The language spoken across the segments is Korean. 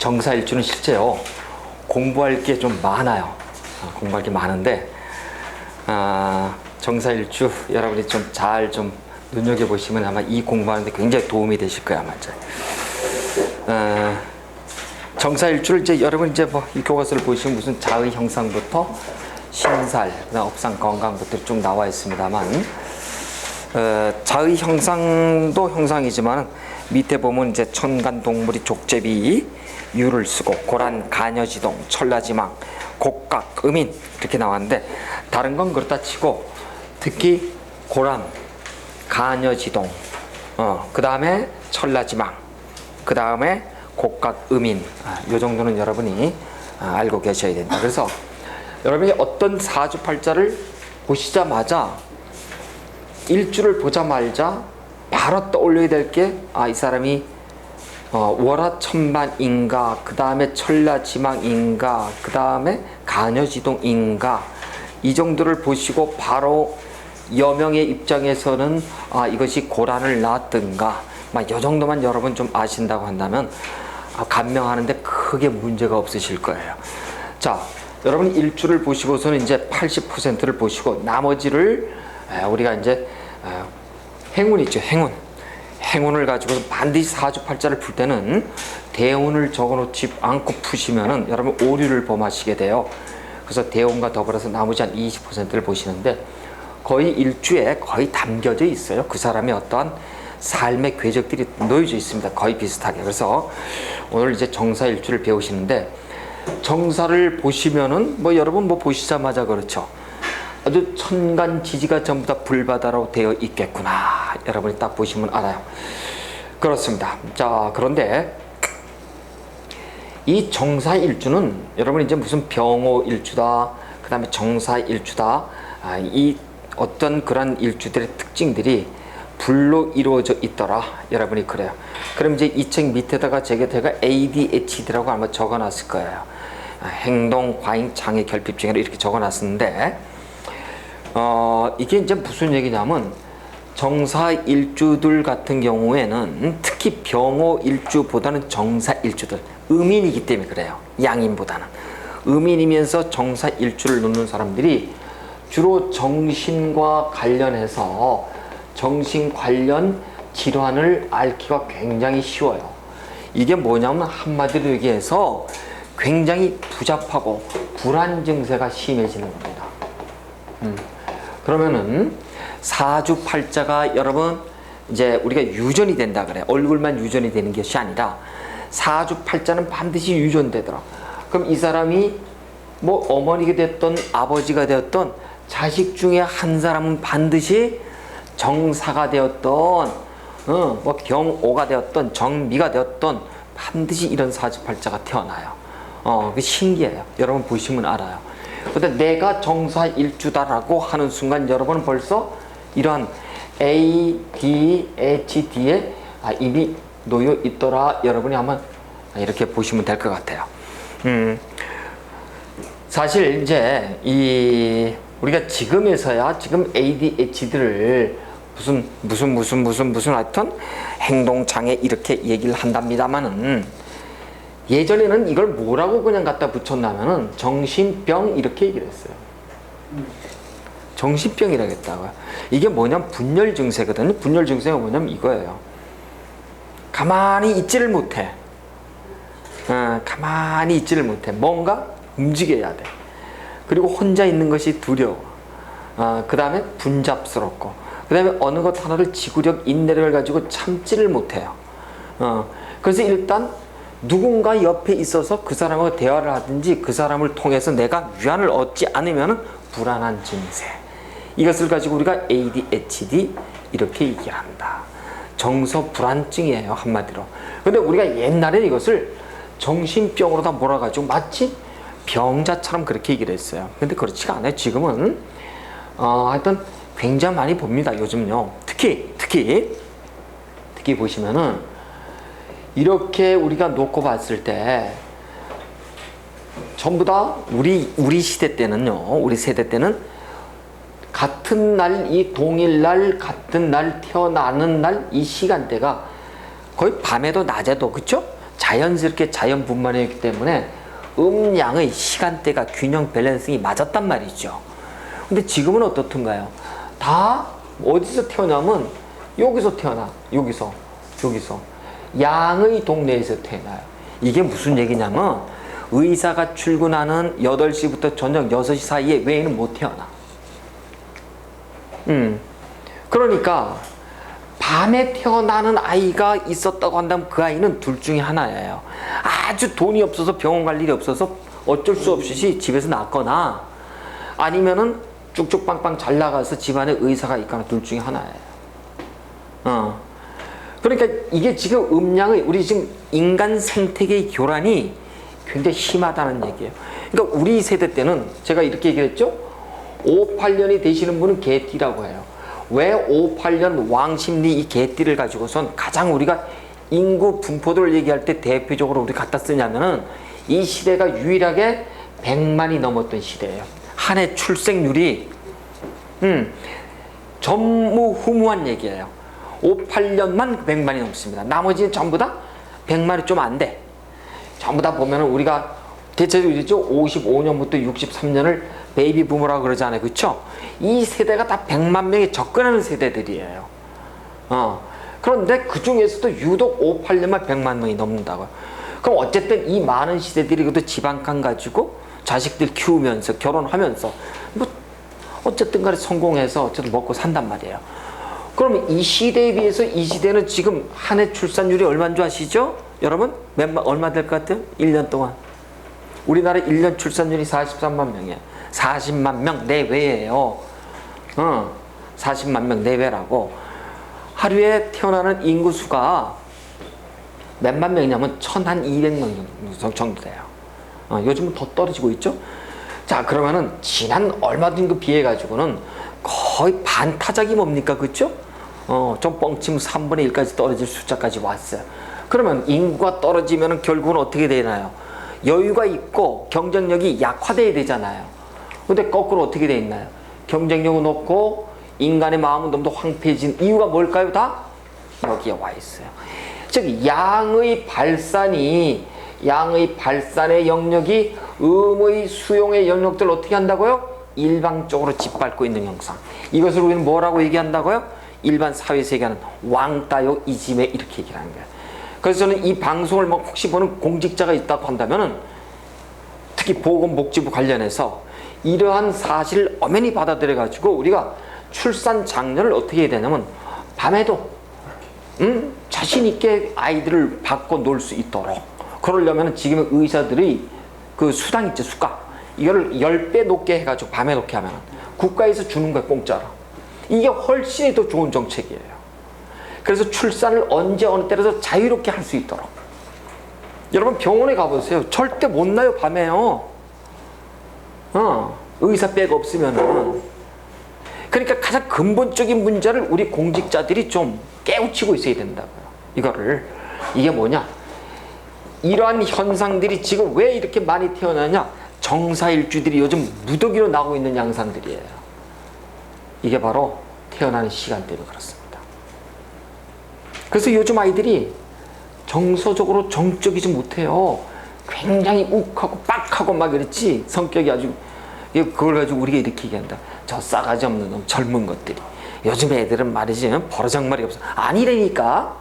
정사일주는 실제요 공부할 게 좀 많아요. 공부할 게 많은데 정사일주 여러분이 좀 잘 좀 눈여겨보시면 아마 이 공부하는데 굉장히 도움이 되실 거야 아마. 정사일주를 이제 여러분 이제 뭐 이 교과서를 보시면 무슨 자의 형상부터 신살, 그다음 업상 건강부터 쭉 나와 있습니다만 자의 형상도 형상이지만 밑에 보면 이제 천간 동물이 족제비 유를 쓰고 고란 가녀지동 천라지망 곡각 음인 이렇게 나왔는데 다른 건 그렇다 치고 특히 고란 가녀지동 그 다음에 천라지망 그 다음에 곡각 음인 요 정도는 여러분이 알고 계셔야 된다. 그래서 여러분이 어떤 사주팔자를 보시자마자 일주를 보자마자 바로 떠올려야 될 게 이 사람이 월화천반인가 그 다음에 천라지망인가 그 다음에 가녀지동인가 이 정도를 보시고 바로 여명의 입장에서는 이것이 고란을 낳았던가 이 정도만 여러분 좀 아신다고 한다면 감명하는데 크게 문제가 없으실 거예요. 자, 여러분 일주를 보시고서는 이제 80%를 보시고 나머지를 우리가 이제 행운 있죠. 행운을 가지고 반드시 사주팔자를 풀 때는 대운을 적어놓지 않고 푸시면은 여러분 오류를 범하시게 돼요. 그래서 대운과 더불어서 나머지 한 20%를 보시는데 거의 일주에 거의 담겨져 있어요. 그 사람의 어떠한 삶의 궤적들이 놓여져 있습니다. 거의 비슷하게. 그래서 오늘 이제 정사일주를 배우시는데 정사를 보시면은 여러분 보시자마자 그렇죠. 아주 천간지지가 전부 다 불바다로 되어 있겠구나. 여러분이 딱 보시면 알아요. 그렇습니다. 자, 그런데 이 정사일주는 여러분 이제 무슨 병호일주다, 그 다음에 정사일주다, 이 어떤 그런 일주들의 특징들이 불로 이루어져 있더라. 여러분이 그래요. 그럼 이제 이 책 밑에다가 제가 ADHD라고 아마 적어놨을 거예요. 행동, 과잉, 장애, 결핍 증후로 이렇게 적어놨었는데 이게 이제 무슨 얘기냐면 정사일주들 같은 경우에는 특히 병호일주보다는 정사일주들 음인이기 때문에 그래요. 양인보다는 음인이면서 정사일주를 놓는 사람들이 주로 정신과 관련해서 정신 관련 질환을 앓기가 굉장히 쉬워요. 이게 뭐냐면 한마디로 얘기해서 굉장히 부잡하고 불안 증세가 심해지는 겁니다. 그러면은 사주팔자가 여러분 이제 우리가 유전이 된다 그래. 얼굴만 유전이 되는 것이 아니라 사주팔자는 반드시 유전되더라. 그럼 이 사람이 어머니가 됐던 아버지가 되었던 자식 중에 한 사람은 반드시 정사가 되었던 경오가 되었던 정미가 되었던 반드시 이런 사주팔자가 태어나요. 그 신기해요. 여러분 보시면 알아요. 근데 내가 정사일주다라고 하는 순간 여러분은 벌써 이러한 ADHD에 이미 놓여 있더라. 여러분이 한번 이렇게 보시면 될 것 같아요. 사실 이제 우리가 지금에서야 지금 ADHD를 무슨 하여튼 행동장애 이렇게 얘기를 한답니다만은 예전에는 이걸 뭐라고 그냥 갖다 붙였냐면은 정신병 이렇게 얘기를 했어요. 정신병이라고 했다고요. 이게 뭐냐면 분열 증세거든요. 분열 증세가 뭐냐면 이거예요. 가만히 있지를 못해. 가만히 있지를 못해. 뭔가 움직여야 돼. 그리고 혼자 있는 것이 두려워. 그 다음에 분잡스럽고, 그 다음에 어느 것 하나를 지구력 인내력을 가지고 참지를 못해요. 그래서 일단 누군가 옆에 있어서 그 사람과 대화를 하든지 그 사람을 통해서 내가 위안을 얻지 않으면 불안한 증세. 이것을 가지고 우리가 ADHD 이렇게 얘기한다. 정서 불안증이에요, 한마디로. 근데 우리가 옛날에 이것을 정신병으로 다 몰아가지고 마치 병자처럼 그렇게 얘기를 했어요. 근데 그렇지가 않아요. 지금은 하여튼 굉장히 많이 봅니다. 요즘요. 특히 보시면은 이렇게 우리가 놓고 봤을 때 전부 다 우리 시대 때는요. 우리 세대 때는 같은 날, 이 동일날 같은 날 태어나는 날 이 시간대가 거의 밤에도 낮에도 그쵸? 자연스럽게 자연분만이었기 때문에 음양의 시간대가 균형 밸런싱이 맞았단 말이죠. 근데 지금은 어떻든가요? 다 어디서 태어나면 여기서 태어나. 여기서 양의 동네에서 태어나요. 이게 무슨 얘기냐면 의사가 출근하는 8시부터 저녁 6시 사이에 외에는 못 태어나. 그러니까 밤에 태어나는 아이가 있었다고 한다면 그 아이는 둘 중에 하나예요. 아주 돈이 없어서 병원 갈 일이 없어서 어쩔 수 없이 집에서 낳거나, 아니면은 쭉쭉 빵빵 잘 나가서 집안에 의사가 있거나, 둘 중에 하나예요. 그러니까 이게 지금 음양의, 우리 지금 인간 생태계의 교란이 굉장히 심하다는 얘기예요. 그러니까 우리 세대 때는 제가 이렇게 얘기했죠. 58년이 되시는 분은 개띠라고 해요. 왜 58년 왕십리 이 개띠를 가지고선 가장 우리가 인구 분포도를 얘기할 때 대표적으로 우리 갖다 쓰냐면은 이 시대가 유일하게 100만이 넘었던 시대예요. 한 해 출생률이 전무후무한 얘기예요. 58년만 100만이 넘습니다. 나머지는 전부 다 100만이 좀 안 돼. 전부 다 보면은 우리가 대체적으로 이랬죠. 55년부터 63년을 베이비 부모라고 그러잖아요. 그렇죠? 이 세대가 다 100만 명에 접근하는 세대들이에요. 그런데 그 중에서도 유독 58년만 100만 명이 넘는다고요. 그럼 어쨌든 이 많은 시대들이 그래도 지방간 가지고 자식들 키우면서 결혼하면서 뭐 어쨌든 간에 성공해서 어쨌든 먹고 산단 말이에요. 그러면 이 시대에 비해서 이 시대는 지금 한 해 출산율이 얼마인 줄 아시죠? 여러분? 얼마 될 것 같아요? 1년 동안. 우리나라 1년 출산율이 43만 명이에요. 40만 명 내외예요. 40만 명 내외라고. 하루에 태어나는 인구수가 몇만 명이냐면 1200명 정도 돼요. 요즘은 더 떨어지고 있죠. 자, 그러면은 지난 얼마 전 그 비해 가지고는 거의 반타작이 뭡니까? 그렇죠? 좀 뻥치면 3분의 1까지 떨어질 숫자까지 왔어요. 그러면 인구가 떨어지면 결국은 어떻게 되나요? 여유가 있고 경쟁력이 약화돼야 되잖아요. 근데 거꾸로 어떻게 돼 있나요? 경쟁력은 높고 인간의 마음은 너무 황폐해진 이유가 뭘까요? 다 여기에 와 있어요. 즉 양의 발산의 영역이 음의 수용의 영역들을 어떻게 한다고요? 일방적으로 짓밟고 있는 형상. 이것을 우리는 뭐라고 얘기한다고요? 일반 사회에서 얘기하는 왕따요 이짐에 이렇게 얘기를 하는 거예요. 그래서 저는 이 방송을 뭐 혹시 보는 공직자가 있다고 한다면은 특히 보건복지부 관련해서 이러한 사실을 엄연히 받아들여 가지고 우리가 출산 장려를 어떻게 해야 되냐면 밤에도 자신 있게 아이들을 받고 놀 수 있도록, 그러려면 지금 의사들이 그 수당 있죠, 수가, 이거를 10배 높게 해가지고 밤에 놓게 하면 국가에서 주는 거야, 공짜로. 이게 훨씬 더 좋은 정책이에요. 그래서 출산을 언제 어느 때라도 자유롭게 할 수 있도록. 여러분 병원에 가보세요. 절대 못 나요, 밤에요. 의사백 없으면은. 그러니까 가장 근본적인 문제를 우리 공직자들이 좀 깨우치고 있어야 된다고요. 이게 뭐냐? 이러한 현상들이 지금 왜 이렇게 많이 태어나냐? 정사일주들이 요즘 무더기로 나오고 있는 양상들이에요. 이게 바로 태어나는 시간 때문에 그렇습니다. 그래서 요즘 아이들이 정서적으로 정적이지 못해요. 굉장히 욱하고 빡하고 막 이랬지. 성격이 아주, 그걸 가지고 우리가 이렇게 얘기한다. 저 싸가지 없는 놈, 젊은 것들이. 요즘 애들은 말이지 버르장말이 없어. 아니라니까.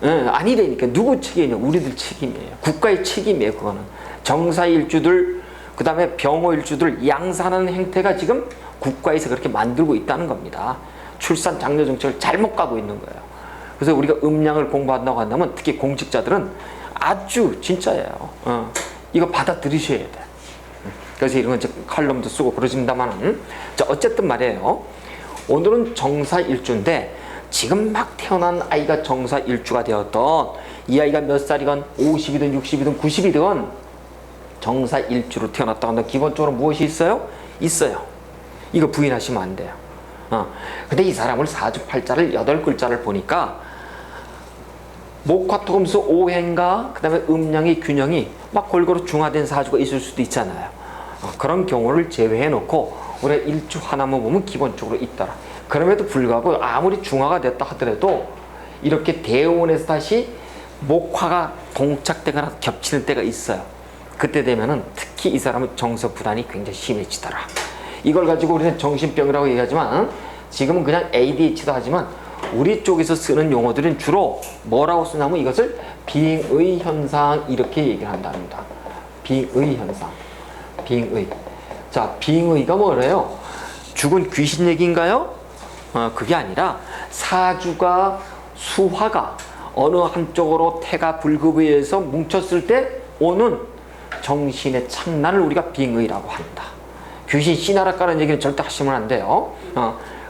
아니라니까. 누구 책임이냐? 우리들 책임이에요. 국가의 책임이에요. 그거는 정사일주들, 그 다음에 병호일주들 양산하는 행태가 지금 국가에서 그렇게 만들고 있다는 겁니다. 출산 장려 정책을 잘못 가고 있는 거예요. 그래서 우리가 음양을 공부한다고 한다면 특히 공직자들은 아주 진짜예요. 이거 받아들이셔야 돼. 그래서 이런 건 칼럼도 쓰고 그러신다만, 자, 어쨌든 말이에요. 오늘은 정사일주인데 지금 막 태어난 아이가 정사일주가 되었던 이 아이가 몇 살이건 50이든 60이든 90이든 정사일주로 태어났다고 한다. 기본적으로 무엇이 있어요? 있어요. 이거 부인하시면 안 돼요. 근데 이 사람을 사주팔자를 8글자를 보니까 목화토금수 오행과 그 다음에 음양의 균형이 막 골고루 중화된 사주가 있을 수도 있잖아요. 그런 경우를 제외해 놓고 우리가 일주 하나만 보면 기본적으로 있더라. 그럼에도 불구하고 아무리 중화가 됐다 하더라도 이렇게 대원에서 다시 목화가 동착되거나 겹치는 때가 있어요. 그때 되면은 특히 이 사람은 정서 불안이 굉장히 심해지더라. 이걸 가지고 우리는 정신병이라고 얘기하지만 지금은 그냥 ADH도 하지만 우리 쪽에서 쓰는 용어들은 주로 뭐라고 쓰냐면 이것을 빙의 현상 이렇게 얘기를 한답니다. 빙의 현상. 빙의. 자, 빙의가 뭐래요? 죽은 귀신 얘기인가요? 그게 아니라 사주가 수화가 어느 한쪽으로 태가 불급의해서 뭉쳤을 때 오는 정신의 창난을 우리가 빙의라고 한다. 귀신 씨나락가라는 얘기는 절대 하시면 안 돼요.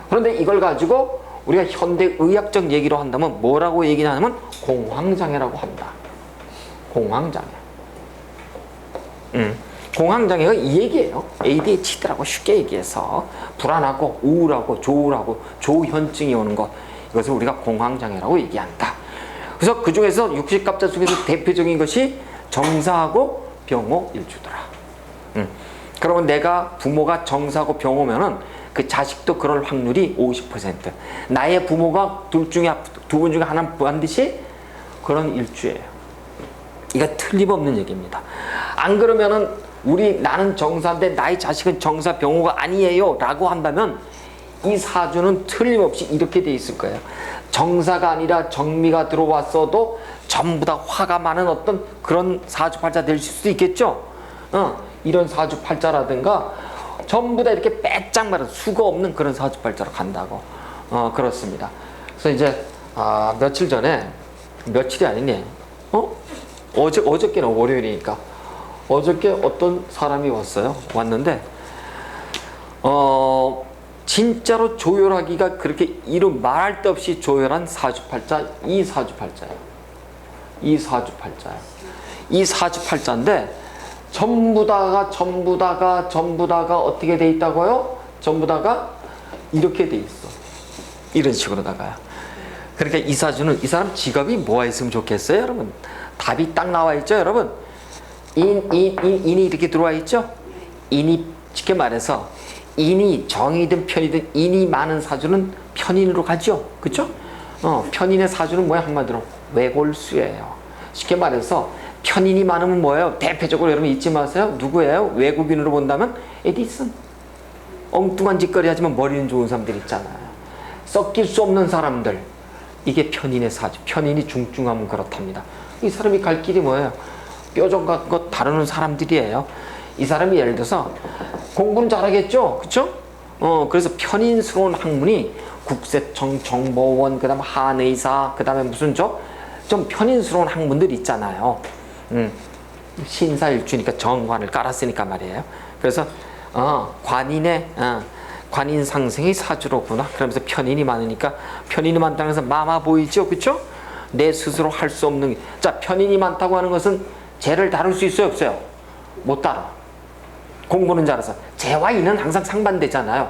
그런데 이걸 가지고 우리가 현대의학적 얘기로 한다면 뭐라고 얘기하냐면 공황장애라고 한다. 공황장애. 공황장애가 이 얘기예요. ADHD라고 쉽게 얘기해서 불안하고 우울하고 조울하고 조현증이 오는 것, 이것을 우리가 공황장애라고 얘기한다. 그래서 그 중에서 60갑자 중에서 대표적인 것이 정사하고 병호일주더라. 그러면 내가 부모가 정사하고 병호면은 그 자식도 그럴 확률이 50%. 나의 부모가 두 분 중에 하나는 반드시 그런 일주예요. 이거 틀림없는 얘기입니다. 안 그러면은 나는 정사인데 나의 자식은 정사 병호가 아니에요 라고 한다면 이 사주는 틀림없이 이렇게 돼 있을 거예요. 정사가 아니라 정미가 들어왔어도 전부 다 화가 많은 어떤 그런 사주팔자 될 수도 있겠죠. 이런 사주팔자라든가 전부 다 이렇게 빼짝 말은 수가 없는 그런 사주팔자로 간다고. 그렇습니다. 그래서 이제 며칠 전에, 며칠이 아니네. 어저께는 월요일이니까 어저께 어떤 사람이 왔는데 진짜로 조율하기가 그렇게 이루 말할 데 없이 조율한 사주팔자, 이 사주팔자예요. 이 사주팔자인데 전부 다가 어떻게 돼 있다고요? 전부 다가 이렇게 돼 있어. 이런 식으로다가요. 그러니까 이 사주는 이 사람 직업이 뭐가 있으면 좋겠어요, 여러분? 답이 딱 나와 있죠, 여러분? 인이 이렇게 들어와 있죠? 인이 쉽게 말해서 인이 정이든 편이든 인이 많은 사주는 편인으로 가죠, 그렇죠? 편인의 사주는 뭐야? 한마디로 외골수예요. 쉽게 말해서 편인이 많으면 뭐예요? 대표적으로 여러분 잊지 마세요. 누구예요? 외국인으로 본다면 에디슨. 엉뚱한 짓거리 하지만 머리는 좋은 사람들 있잖아요. 섞일 수 없는 사람들. 이게 편인의 사주. 편인이 중증하면 그렇답니다. 이 사람이 갈 길이 뭐예요? 뾰족 같은 거 다루는 사람들이에요. 이 사람이 예를 들어서 공부는 잘하겠죠? 그쵸? 그래서 편인스러운 학문이 국세청, 정보원, 그 다음에 한의사, 그 다음에 무슨 좀 편인스러운 학문들 있잖아요. 신사일주니까 정관을 깔았으니까 말이에요. 그래서 관인 상생의 사주로구나. 그러면서 편인이 많으니까 편인이 많다는 것은 마마 보이죠, 그렇죠? 내 스스로 할 수 없는. 자, 편인이 많다고 하는 것은 재를 다룰 수 있어요, 없어요? 못 다뤄. 공부는 잘해서 재와 인은 항상 상반되잖아요.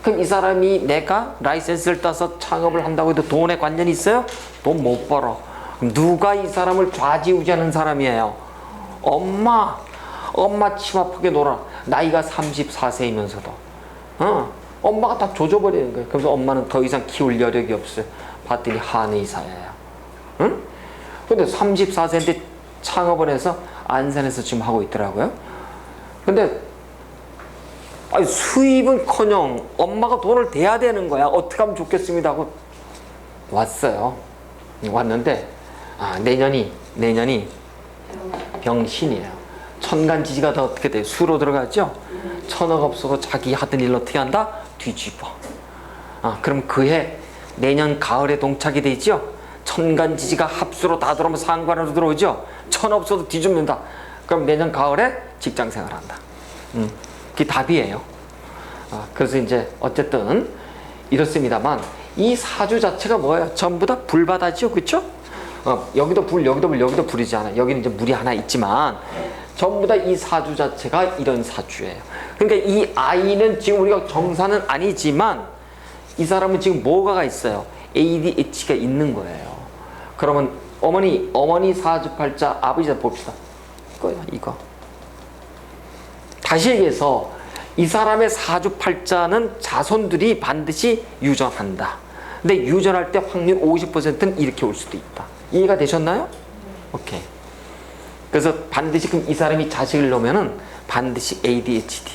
그럼 이 사람이 내가 라이센스를 따서 창업을 한다고 해도 돈에 관련이 있어요? 돈 못 벌어. 그럼 누가 이 사람을 좌지우지하는 사람이에요? 엄마 치마프게 놀아. 나이가 34세이면서도 엄마가 다 조져버리는 거예요. 그래서 엄마는 더 이상 키울 여력이 없어요. 봤더니 한의사예요. 응? 근데 34세인데 창업을 해서 안산에서 지금 하고 있더라고요. 근데 수입은커녕 엄마가 돈을 대야 되는 거야. 어떻게 하면 좋겠습니다 하고 왔어요. 왔는데 내년이 병신이에요. 천간지지가 더 어떻게 돼요? 수로 들어가죠? 천어가 없어서 자기 하던 일 어떻게 한다? 뒤집어. 그럼 그해 내년 가을에 동착이 되죠? 천간지지가 합수로 다 들어오면 상관으로 들어오죠? 천어 없어도 뒤집는다. 그럼 내년 가을에 직장생활 한다. 그게 답이에요. 그래서 이제 어쨌든 이렇습니다만 이 사주 자체가 뭐예요? 전부 다 불바다죠, 그렇죠? 여기도 불, 여기도 불, 여기도 불이지 않아. 여기는 이제 물이 하나 있지만 전부 다 이 사주 자체가 이런 사주예요. 그러니까 이 아이는 지금 우리가 정사는 아니지만 이 사람은 지금 뭐가 있어요? ADHD가 있는 거예요. 그러면 어머니 사주팔자, 아버지 봅시다. 이거. 다시 얘기해서 이 사람의 사주팔자는 자손들이 반드시 유전한다. 근데 유전할 때 확률 50%는 이렇게 올 수도 있다. 이해가 되셨나요? 오케이. 그래서 반드시 그럼 이 사람이 자식을 놓으면은 반드시 ADHD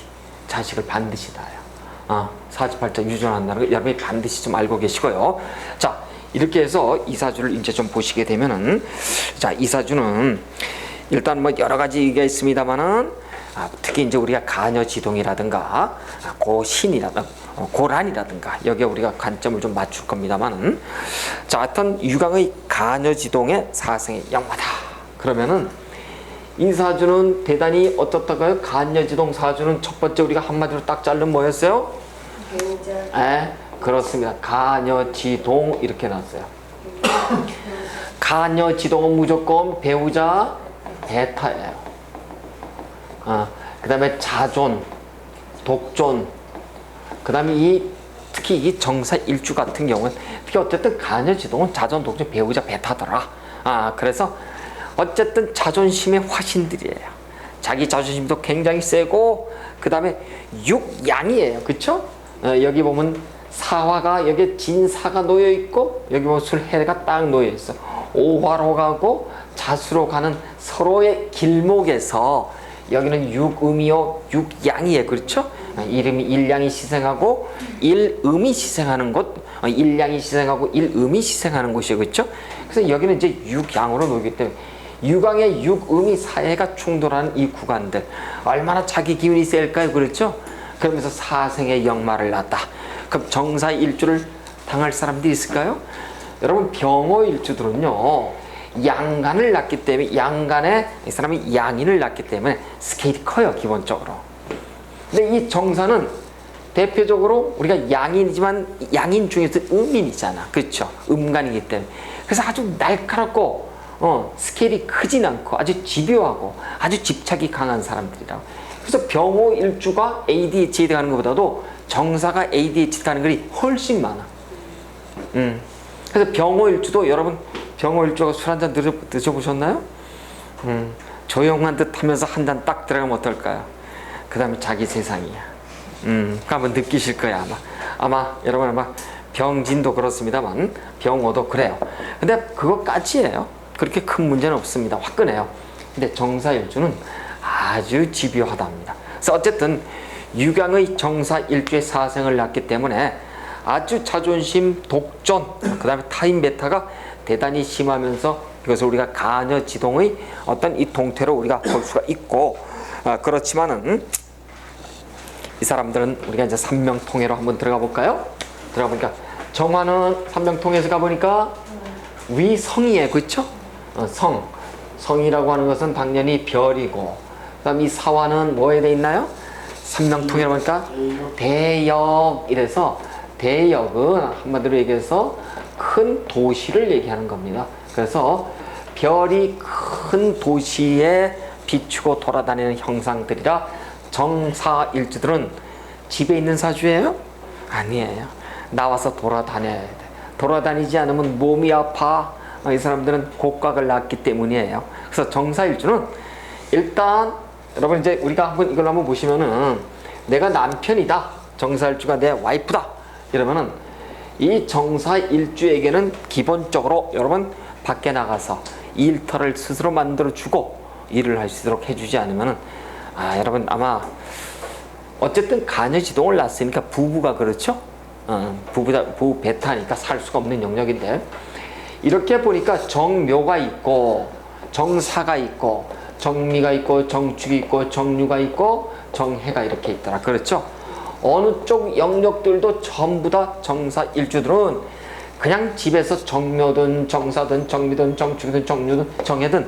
자식을 반드시 낳아요. 48자 유전한다는 거 여러분이 반드시 좀 알고 계시고요. 자, 이렇게 해서 이사주를 이제 좀 보시게 되면은, 자, 이사주는 일단 뭐 여러 가지가 있습니다만은, 특히 이제 우리가 가녀지동이라든가 고신이라든가 고란이라든가 여기에 우리가 관점을 좀 맞출 겁니다만은, 자, 하여튼 유강의 가녀지동의 사생의 영마다. 그러면은 이 사주는 대단히 어떻다고요? 가녀지동 사주는 첫 번째 우리가 한마디로 딱 자르면 뭐였어요? 배우자. 네, 그렇습니다. 가녀지동 이렇게 나왔어요. 가녀지동은 무조건 배우자 베타예요. 그 다음에 자존, 독존, 그 다음에 특히 이 정사 일주 같은 경우는 특히 어쨌든 가녀지동은 자존, 독존, 배우자 베타더라. 그래서 어쨌든 자존심의 화신들이에요. 자기 자존심도 굉장히 세고, 그 다음에 육양이에요. 그쵸? 여기 보면 사화가 여기 진사가 놓여 있고, 여기 보면 술해가 딱 놓여 있어. 오화로 가고 자수로 가는 서로의 길목에서 여기는 육음이요 육양이에요. 그렇죠? 이름이 일양이 희생하고 일음이 희생하는 곳, 일양이 희생하고 일음이 희생하는 곳이에요. 그렇죠? 그래서 여기는 이제 육양으로 놓이기 때문에 육양의 육음이 사해가 충돌하는 이 구간들 얼마나 자기 기운이 셀까요? 그렇죠? 그러면서 사생의 역마를 낳았다. 그럼 정사 일주를 당할 사람들이 있을까요? 여러분, 병호 일주들은요 양간을 낳기 때문에, 양간에 이 사람이 양인을 낳기 때문에 스케일이 커요, 기본적으로. 근데 이 정사는 대표적으로 우리가 양인이지만 양인 중에서 음인이잖아. 그렇죠? 음간이기 때문에. 그래서 아주 날카롭고 스케일이 크진 않고 아주 집요하고 아주 집착이 강한 사람들이라고. 그래서 병호 일주가 ADHD 가는 것보다도 정사가 ADHD 가는 글이 훨씬 많아. 그래서 병호 일주도 여러분, 병호 일주가 술 한 잔 드셔보셨나요? 조용한 듯 하면서 한 잔 딱 들어가면 어떨까요? 그 다음에 자기 세상이야. 그거 한번 느끼실 거야, 아마 여러분 아마 병진도 그렇습니다만 병호도 그래요. 근데 그것까지예요. 그렇게 큰 문제는 없습니다. 화끈해요. 근데 정사일주는 아주 집요하답니다. 그래서 어쨌든 유강의 정사일주의 사생을 낳기 때문에 아주 자존심, 독존, 그 다음에 타인 메타가 대단히 심하면서 이것을 우리가 가녀지동의 어떤 이 동태로 우리가 볼 수가 있고, 그렇지만은 이 사람들은 우리가 이제 삼명통해로 한번 들어가 볼까요? 들어가 보니까 정화는 삼명통해에서 가보니까 위성이에요. 그렇죠? 성이라고 하는 것은 당연히 별이고, 그 다음 이 사화는 뭐에 돼 있나요? 삼명통해로 보니까 대역. 이래서 대역은 한마디로 얘기해서 큰 도시를 얘기하는 겁니다. 그래서 별이 큰 도시에 비추고 돌아다니는 형상들이라 정사일주들은 집에 있는 사주예요? 아니에요. 나와서 돌아다녀야 돼. 돌아다니지 않으면 몸이 아파. 이 사람들은 곡각을 낳기 때문이에요. 그래서 정사일주는 일단 여러분 이제 우리가 이걸 한번 보시면은 내가 남편이다. 정사일주가 내 와이프다. 이러면은 이 정사일주에게는 기본적으로 여러분 밖에 나가서 일터를 스스로 만들어 주고 일을 할 수 있도록 해주지 않으면은 여러분 아마 어쨌든 가녀지동을 낳았으니까 부부가 그렇죠? 부부 베타니까 살 수가 없는 영역인데, 이렇게 보니까 정묘가 있고 정사가 있고 정미가 있고 정축이 있고 정유가 있고 정해가 이렇게 있더라. 그렇죠? 어느 쪽 영역들도 전부 다 정사일주들은 그냥 집에서 정묘든 정사든 정미든 정축이든 정유든 정해든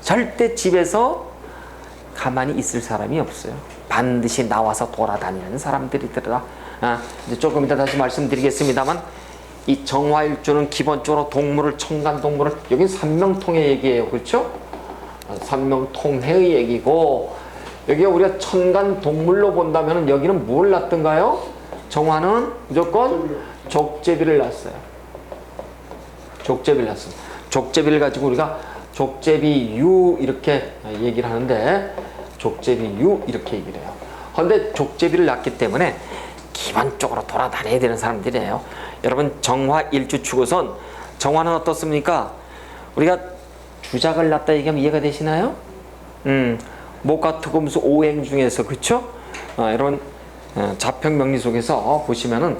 절대 집에서 가만히 있을 사람이 없어요. 반드시 나와서 돌아다니는 사람들이더라. 이제 조금 이따 다시 말씀드리겠습니다만, 이 정화일주는 기본적으로 동물을, 청간동물을, 여긴 삼명통의 얘기예요. 그렇죠? 삼명통해의 얘기고, 여기 우리가 천간동물로 본다면 여기는 뭘 낳던가요? 정화는 무조건 족제비를 낳았어요. 족제비를 낳았어요. 족제비를 가지고 우리가 족제비유 이렇게 얘기를 하는데, 족제비유 이렇게 얘기를 해요. 그런데 족제비를 낳기 때문에 기본적으로 돌아다녀야 되는 사람들이에요. 여러분, 정화 일주 축우선 정화는 어떻습니까? 우리가 주작을 놨다 얘기하면 이해가 되시나요? 목화 토금수 오행 중에서 그쵸? 이런 자평 명리 속에서 보시면은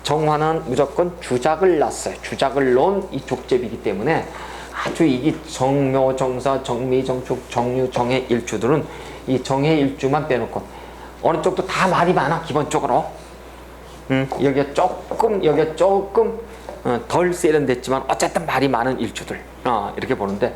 정화는 무조건 주작을 놨어요. 주작을 놓은 이 족제비이기 때문에 아주 이게 정묘, 정사, 정미, 정축, 정유, 정해 일주들은 이 정해 일주만 빼놓고 어느 쪽도 다 말이 많아 기본적으로. 여기가 조금 덜 세련됐지만 어쨌든 말이 많은 일주들 이렇게 보는데,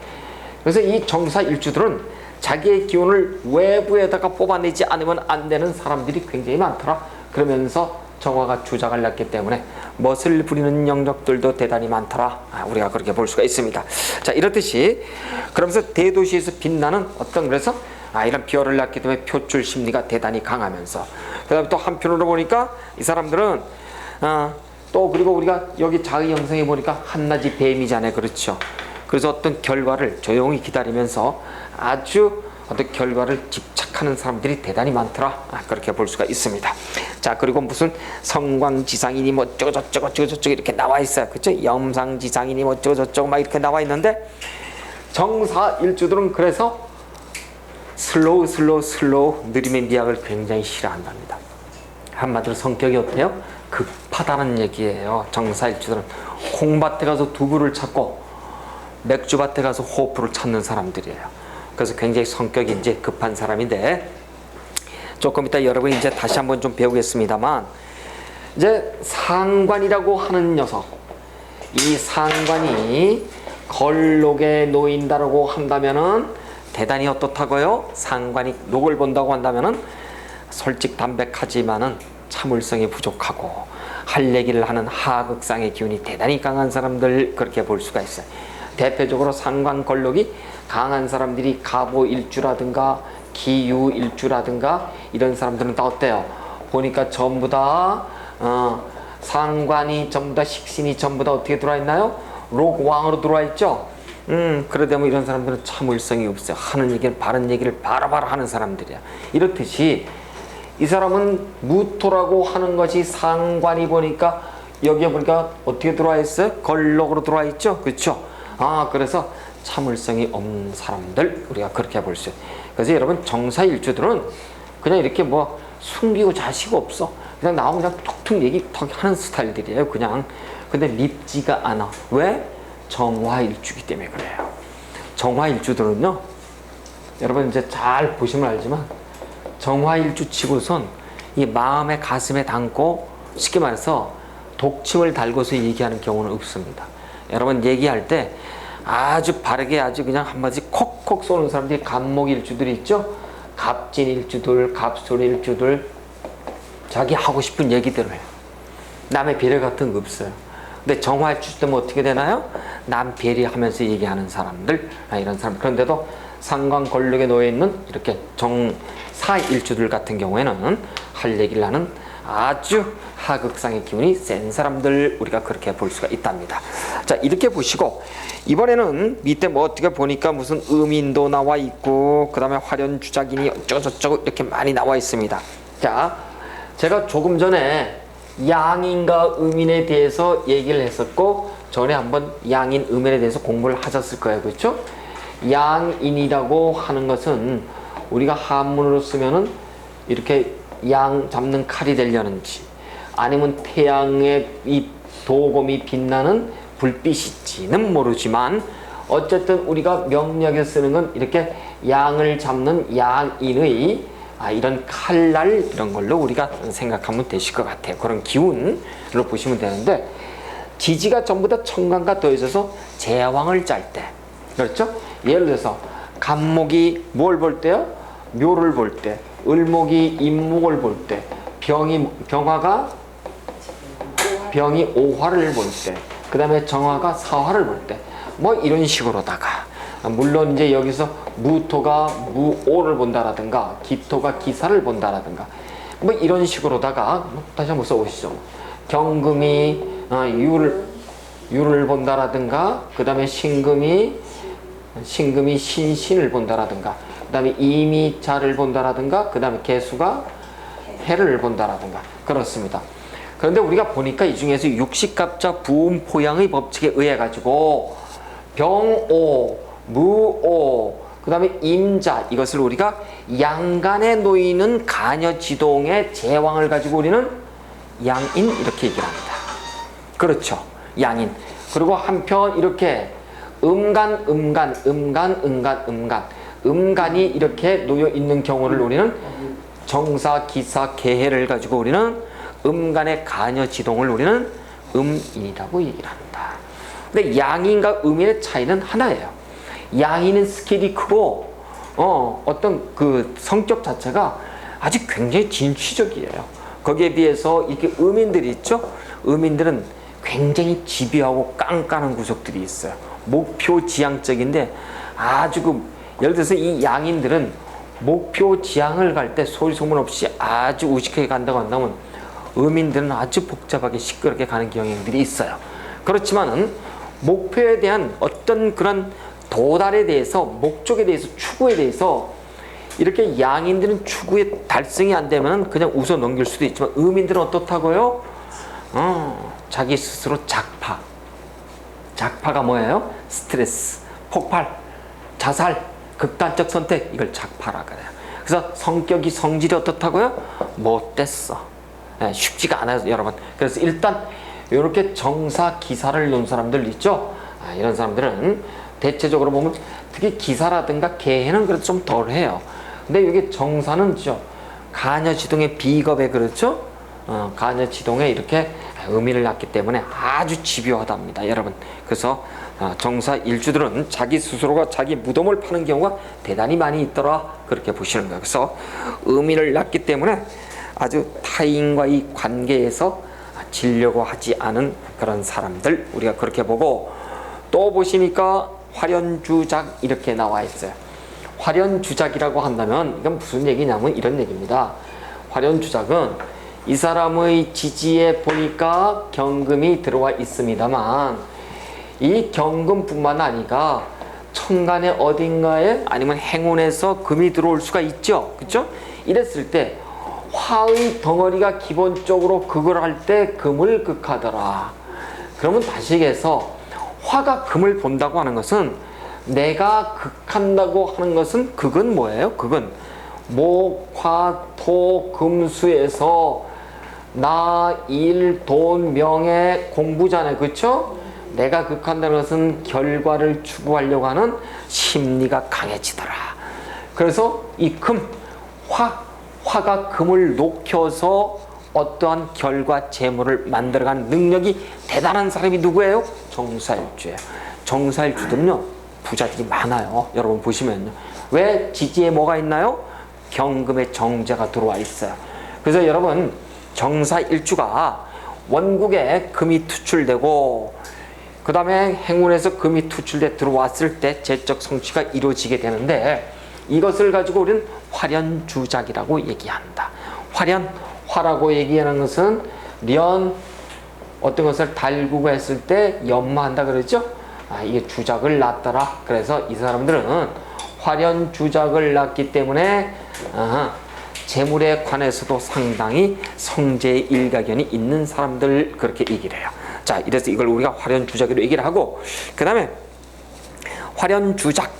그래서 이 정사 일주들은 자기의 기운을 외부에다가 뽑아내지 않으면 안 되는 사람들이 굉장히 많더라. 그러면서 정화가 주작을 놨기 때문에 멋을 부리는 영역들도 대단히 많더라. 우리가 그렇게 볼 수가 있습니다. 자, 이렇듯이 그러면서 대도시에서 빛나는 어떤, 그래서 이런 비열을 낳기 때문에 표출 심리가 대단히 강하면서, 그 다음에 또 한편으로 보니까 이 사람들은 또 그리고 우리가 여기 자의 형성해 보니까 한낮이 뱀이잖아요. 그렇죠. 그래서 어떤 결과를 조용히 기다리면서 아주 어떤 결과를 집착하는 사람들이 대단히 많더라. 그렇게 볼 수가 있습니다. 자, 그리고 무슨 성광지상이니 뭐 어쩌고저쩌고 이렇게 나와 있어요. 그렇죠? 염상지상이니 뭐 어쩌고저쩌고 막 이렇게 나와 있는데, 정사 일주들은 그래서 슬로우 느림의 미학을 굉장히 싫어한답니다. 한마디로 성격이 어때요? 급하다는 얘기예요. 정사 일주들은 콩밭에 가서 두부를 찾고 맥주밭에 가서 호프를 찾는 사람들이에요. 그래서 굉장히 성격이 이제 급한 사람인데, 조금 이따 여러분이 이제 다시 한번 좀 배우겠습니다만, 이제 상관이라고 하는 녀석, 이 상관이 걸록에 놓인다라고 한다면은 대단히 어떻다고요? 상관이 녹을 본다고 한다면은 솔직담백하지만은 참을성이 부족하고 할 얘기를 하는 하극상의 기운이 대단히 강한 사람들, 그렇게 볼 수가 있어요. 대표적으로 상관 걸록이 강한 사람들이 가보일주라든가 기유일주라든가 이런 사람들은 다 어때요? 보니까 전부 다 상관이 전부 다, 식신이 전부 다 어떻게 들어와 있나요? 록왕으로 들어와 있죠. 그러다 보면 이런 사람들은 참을성이 없어요. 하는 얘기를, 바른 얘기를 바로바로 하는 사람들이야. 이렇듯이 이 사람은 무토라고 하는 것이 상관이 보니까 여기에 보니까 어떻게 들어와 있어요? 걸록으로 들어와 있죠. 그렇죠? 그래서 참을성이 없는 사람들, 우리가 그렇게 볼 수 있어요. 그래서 여러분 정사일주들은 그냥 이렇게 뭐 숨기고 자시고 없어. 그냥 나오면 그냥 툭툭 얘기 턱 하는 스타일들이에요. 그냥. 근데 밉지가 않아. 왜? 정화일주기 때문에 그래요. 정화일주들은요, 여러분 이제 잘 보시면 알지만 정화일주 치고선 이 마음의 가슴에 담고 쉽게 말해서 독침을 달고서 얘기하는 경우는 없습니다. 여러분 얘기할 때 아주 바르게 아주 그냥 한마디 콕콕 쏘는 사람들이 갑목일주들이 있죠. 갑진일주들, 갑술일주들, 자기 하고 싶은 얘기들을 해요. 남의 배려 같은 거 없어요. 근데 정화일주 때면 어떻게 되나요? 남 배려하면서 얘기하는 사람들, 이런 사람. 그런데도 상관 권력에 놓여 있는 이렇게 정사일주들 같은 경우에는 할 얘기를 하는 아주 하극상의 기운이 센 사람들, 우리가 그렇게 볼 수가 있답니다. 자, 이렇게 보시고 이번에는 밑에 뭐 어떻게 보니까 무슨 음인도 나와 있고 그 다음에 화련주작이니 어쩌고저쩌고 이렇게 많이 나와 있습니다. 자, 제가 조금 전에 양인과 음인에 대해서 얘기를 했었고, 전에 한번 양인, 음인에 대해서 공부를 하셨을 거예요. 그렇죠? 양인이라고 하는 것은 우리가 한문으로 쓰면은 이렇게 양 잡는 칼이 되려는지, 아니면 태양의 이 도검이 빛나는 불빛일지는 모르지만 어쨌든 우리가 명리학에서 쓰는 건 이렇게 양을 잡는 양인의 이런 칼날, 이런 걸로 우리가 생각하면 되실 것 같아요. 그런 기운으로 보시면 되는데, 지지가 전부 다 천간과 더해져서 제왕을 짤 때, 그렇죠? 예를 들어서 간목이 뭘 볼 때요? 묘를 볼 때, 을목이 임목을 볼 때, 병이 오화를 볼 때, 그 다음에 정화가 사화를 볼 때, 뭐 이런 식으로다가, 물론 이제 여기서 무토가 무오를 본다라든가 기토가 기사를 본다라든가 뭐 이런 식으로다가, 다시 한번 써보시죠. 경금이 유를 본다라든가, 그 다음에 신금이 신신을 본다라든가, 그 다음에 임이 자를 본다라든가, 그 다음에 개수가 해를 본다라든가, 그렇습니다. 그런데 우리가 보니까 이 중에서 육식갑자 부음포양의 법칙에 의해 가지고 병오 무오, 그 다음에 임자, 이것을 우리가 양간에 놓이는 가녀지동의 제왕을 가지고 우리는 양인 이렇게 얘기를 합니다. 그렇죠. 양인. 그리고 한편 이렇게 음간이 이렇게 놓여 있는 경우를 우리는 정사, 기사, 계해를 가지고 우리는 음간의 가녀지동을 우리는 음인이라고 얘기를 합니다. 근데 양인과 음인의 차이는 하나예요. 양인은 스케일이 크고 어떤 그 성격 자체가 아주 굉장히 진취적이에요. 거기에 비해서 이렇게 음인들이 있죠. 음인들은 굉장히 집요하고 깐깐한 구석들이 있어요. 목표 지향적인데 아주 예를 들어서 이 양인들은 목표 지향을 갈 때 소리 소문 없이 아주 우직하게 간다고 한다면 음인들은 아주 복잡하게 시끄럽게 가는 경향들이 있어요. 그렇지만은 목표에 대한 어떤 그런 도달에 대해서, 목적에 대해서, 추구에 대해서 이렇게 양인들은 추구에 달성이 안 되면 그냥 웃어 넘길 수도 있지만 음인들은 어떻다고요? 자기 스스로 작파가 뭐예요? 스트레스, 폭발, 자살, 극단적 선택, 이걸 작파라 그래요. 그래서 성질이 어떻다고요? 못됐어. 쉽지가 않아요, 여러분. 그래서 일단 이렇게 정사, 기사를 놓은 사람들 있죠? 이런 사람들은 대체적으로 보면 특히 기사라든가 계해는 그래도 좀 덜해요. 근데 이게 정사는 가녀지동의 비겁에 그렇죠? 가녀지동에 이렇게 의미를 낳기 때문에 아주 집요하답니다, 여러분. 그래서 정사 일주들은 자기 스스로가 자기 무덤을 파는 경우가 대단히 많이 있더라, 그렇게 보시는 거예요. 그래서 의미를 낳기 때문에 아주 타인과의 관계에서 지려고 하지 않은 그런 사람들, 우리가 그렇게 보고, 또 보시니까 화련주작 이렇게 나와 있어요. 화련주작이라고 한다면 이건 무슨 얘기냐면 이런 얘기입니다. 화련주작은 이 사람의 지지에 보니까 경금이 들어와 있습니다만 이 경금뿐만 아니라 천간의 어딘가에 아니면 행운에서 금이 들어올 수가 있죠. 그렇죠? 이랬을 때 화의 덩어리가 기본적으로 극을 할 때 금을 극하더라. 그러면 다시 얘기해서 화가 금을 본다고 하는 것은, 내가 극한다고 하는 것은, 극은 뭐예요? 극은 목, 화, 토, 금수에서 나, 일, 돈, 명예, 공부잖아요. 그렇죠? 내가 극한다는 것은 결과를 추구하려고 하는 심리가 강해지더라. 그래서 이 금, 화가 금을 녹여서 어떠한 결과 재물을 만들어가는 능력이 대단한 사람이 누구예요? 정사일주예요. 정사일주들은요 부자들이 많아요. 여러분 보시면요, 왜 지지에 뭐가 있나요? 경금의 정제가 들어와 있어요. 그래서 여러분 정사일주가 원국에 금이 투출되고 그 다음에 행운에서 금이 투출돼 들어왔을 때 재적 성취가 이루어지게 되는데, 이것을 가지고 우리는 화련주작이라고 얘기한다. 화라고 얘기하는 것은 어떤 것을 달구고 했을 때 연마한다 그러죠? 이게 주작을 낳더라. 그래서 이 사람들은 화련주작을 낳기 때문에 재물에 관해서도 상당히 성재의 일가견이 있는 사람들, 그렇게 얘기를 해요. 자, 이래서 이걸 우리가 화련주작으로 얘기를 하고, 그 다음에 화련주작,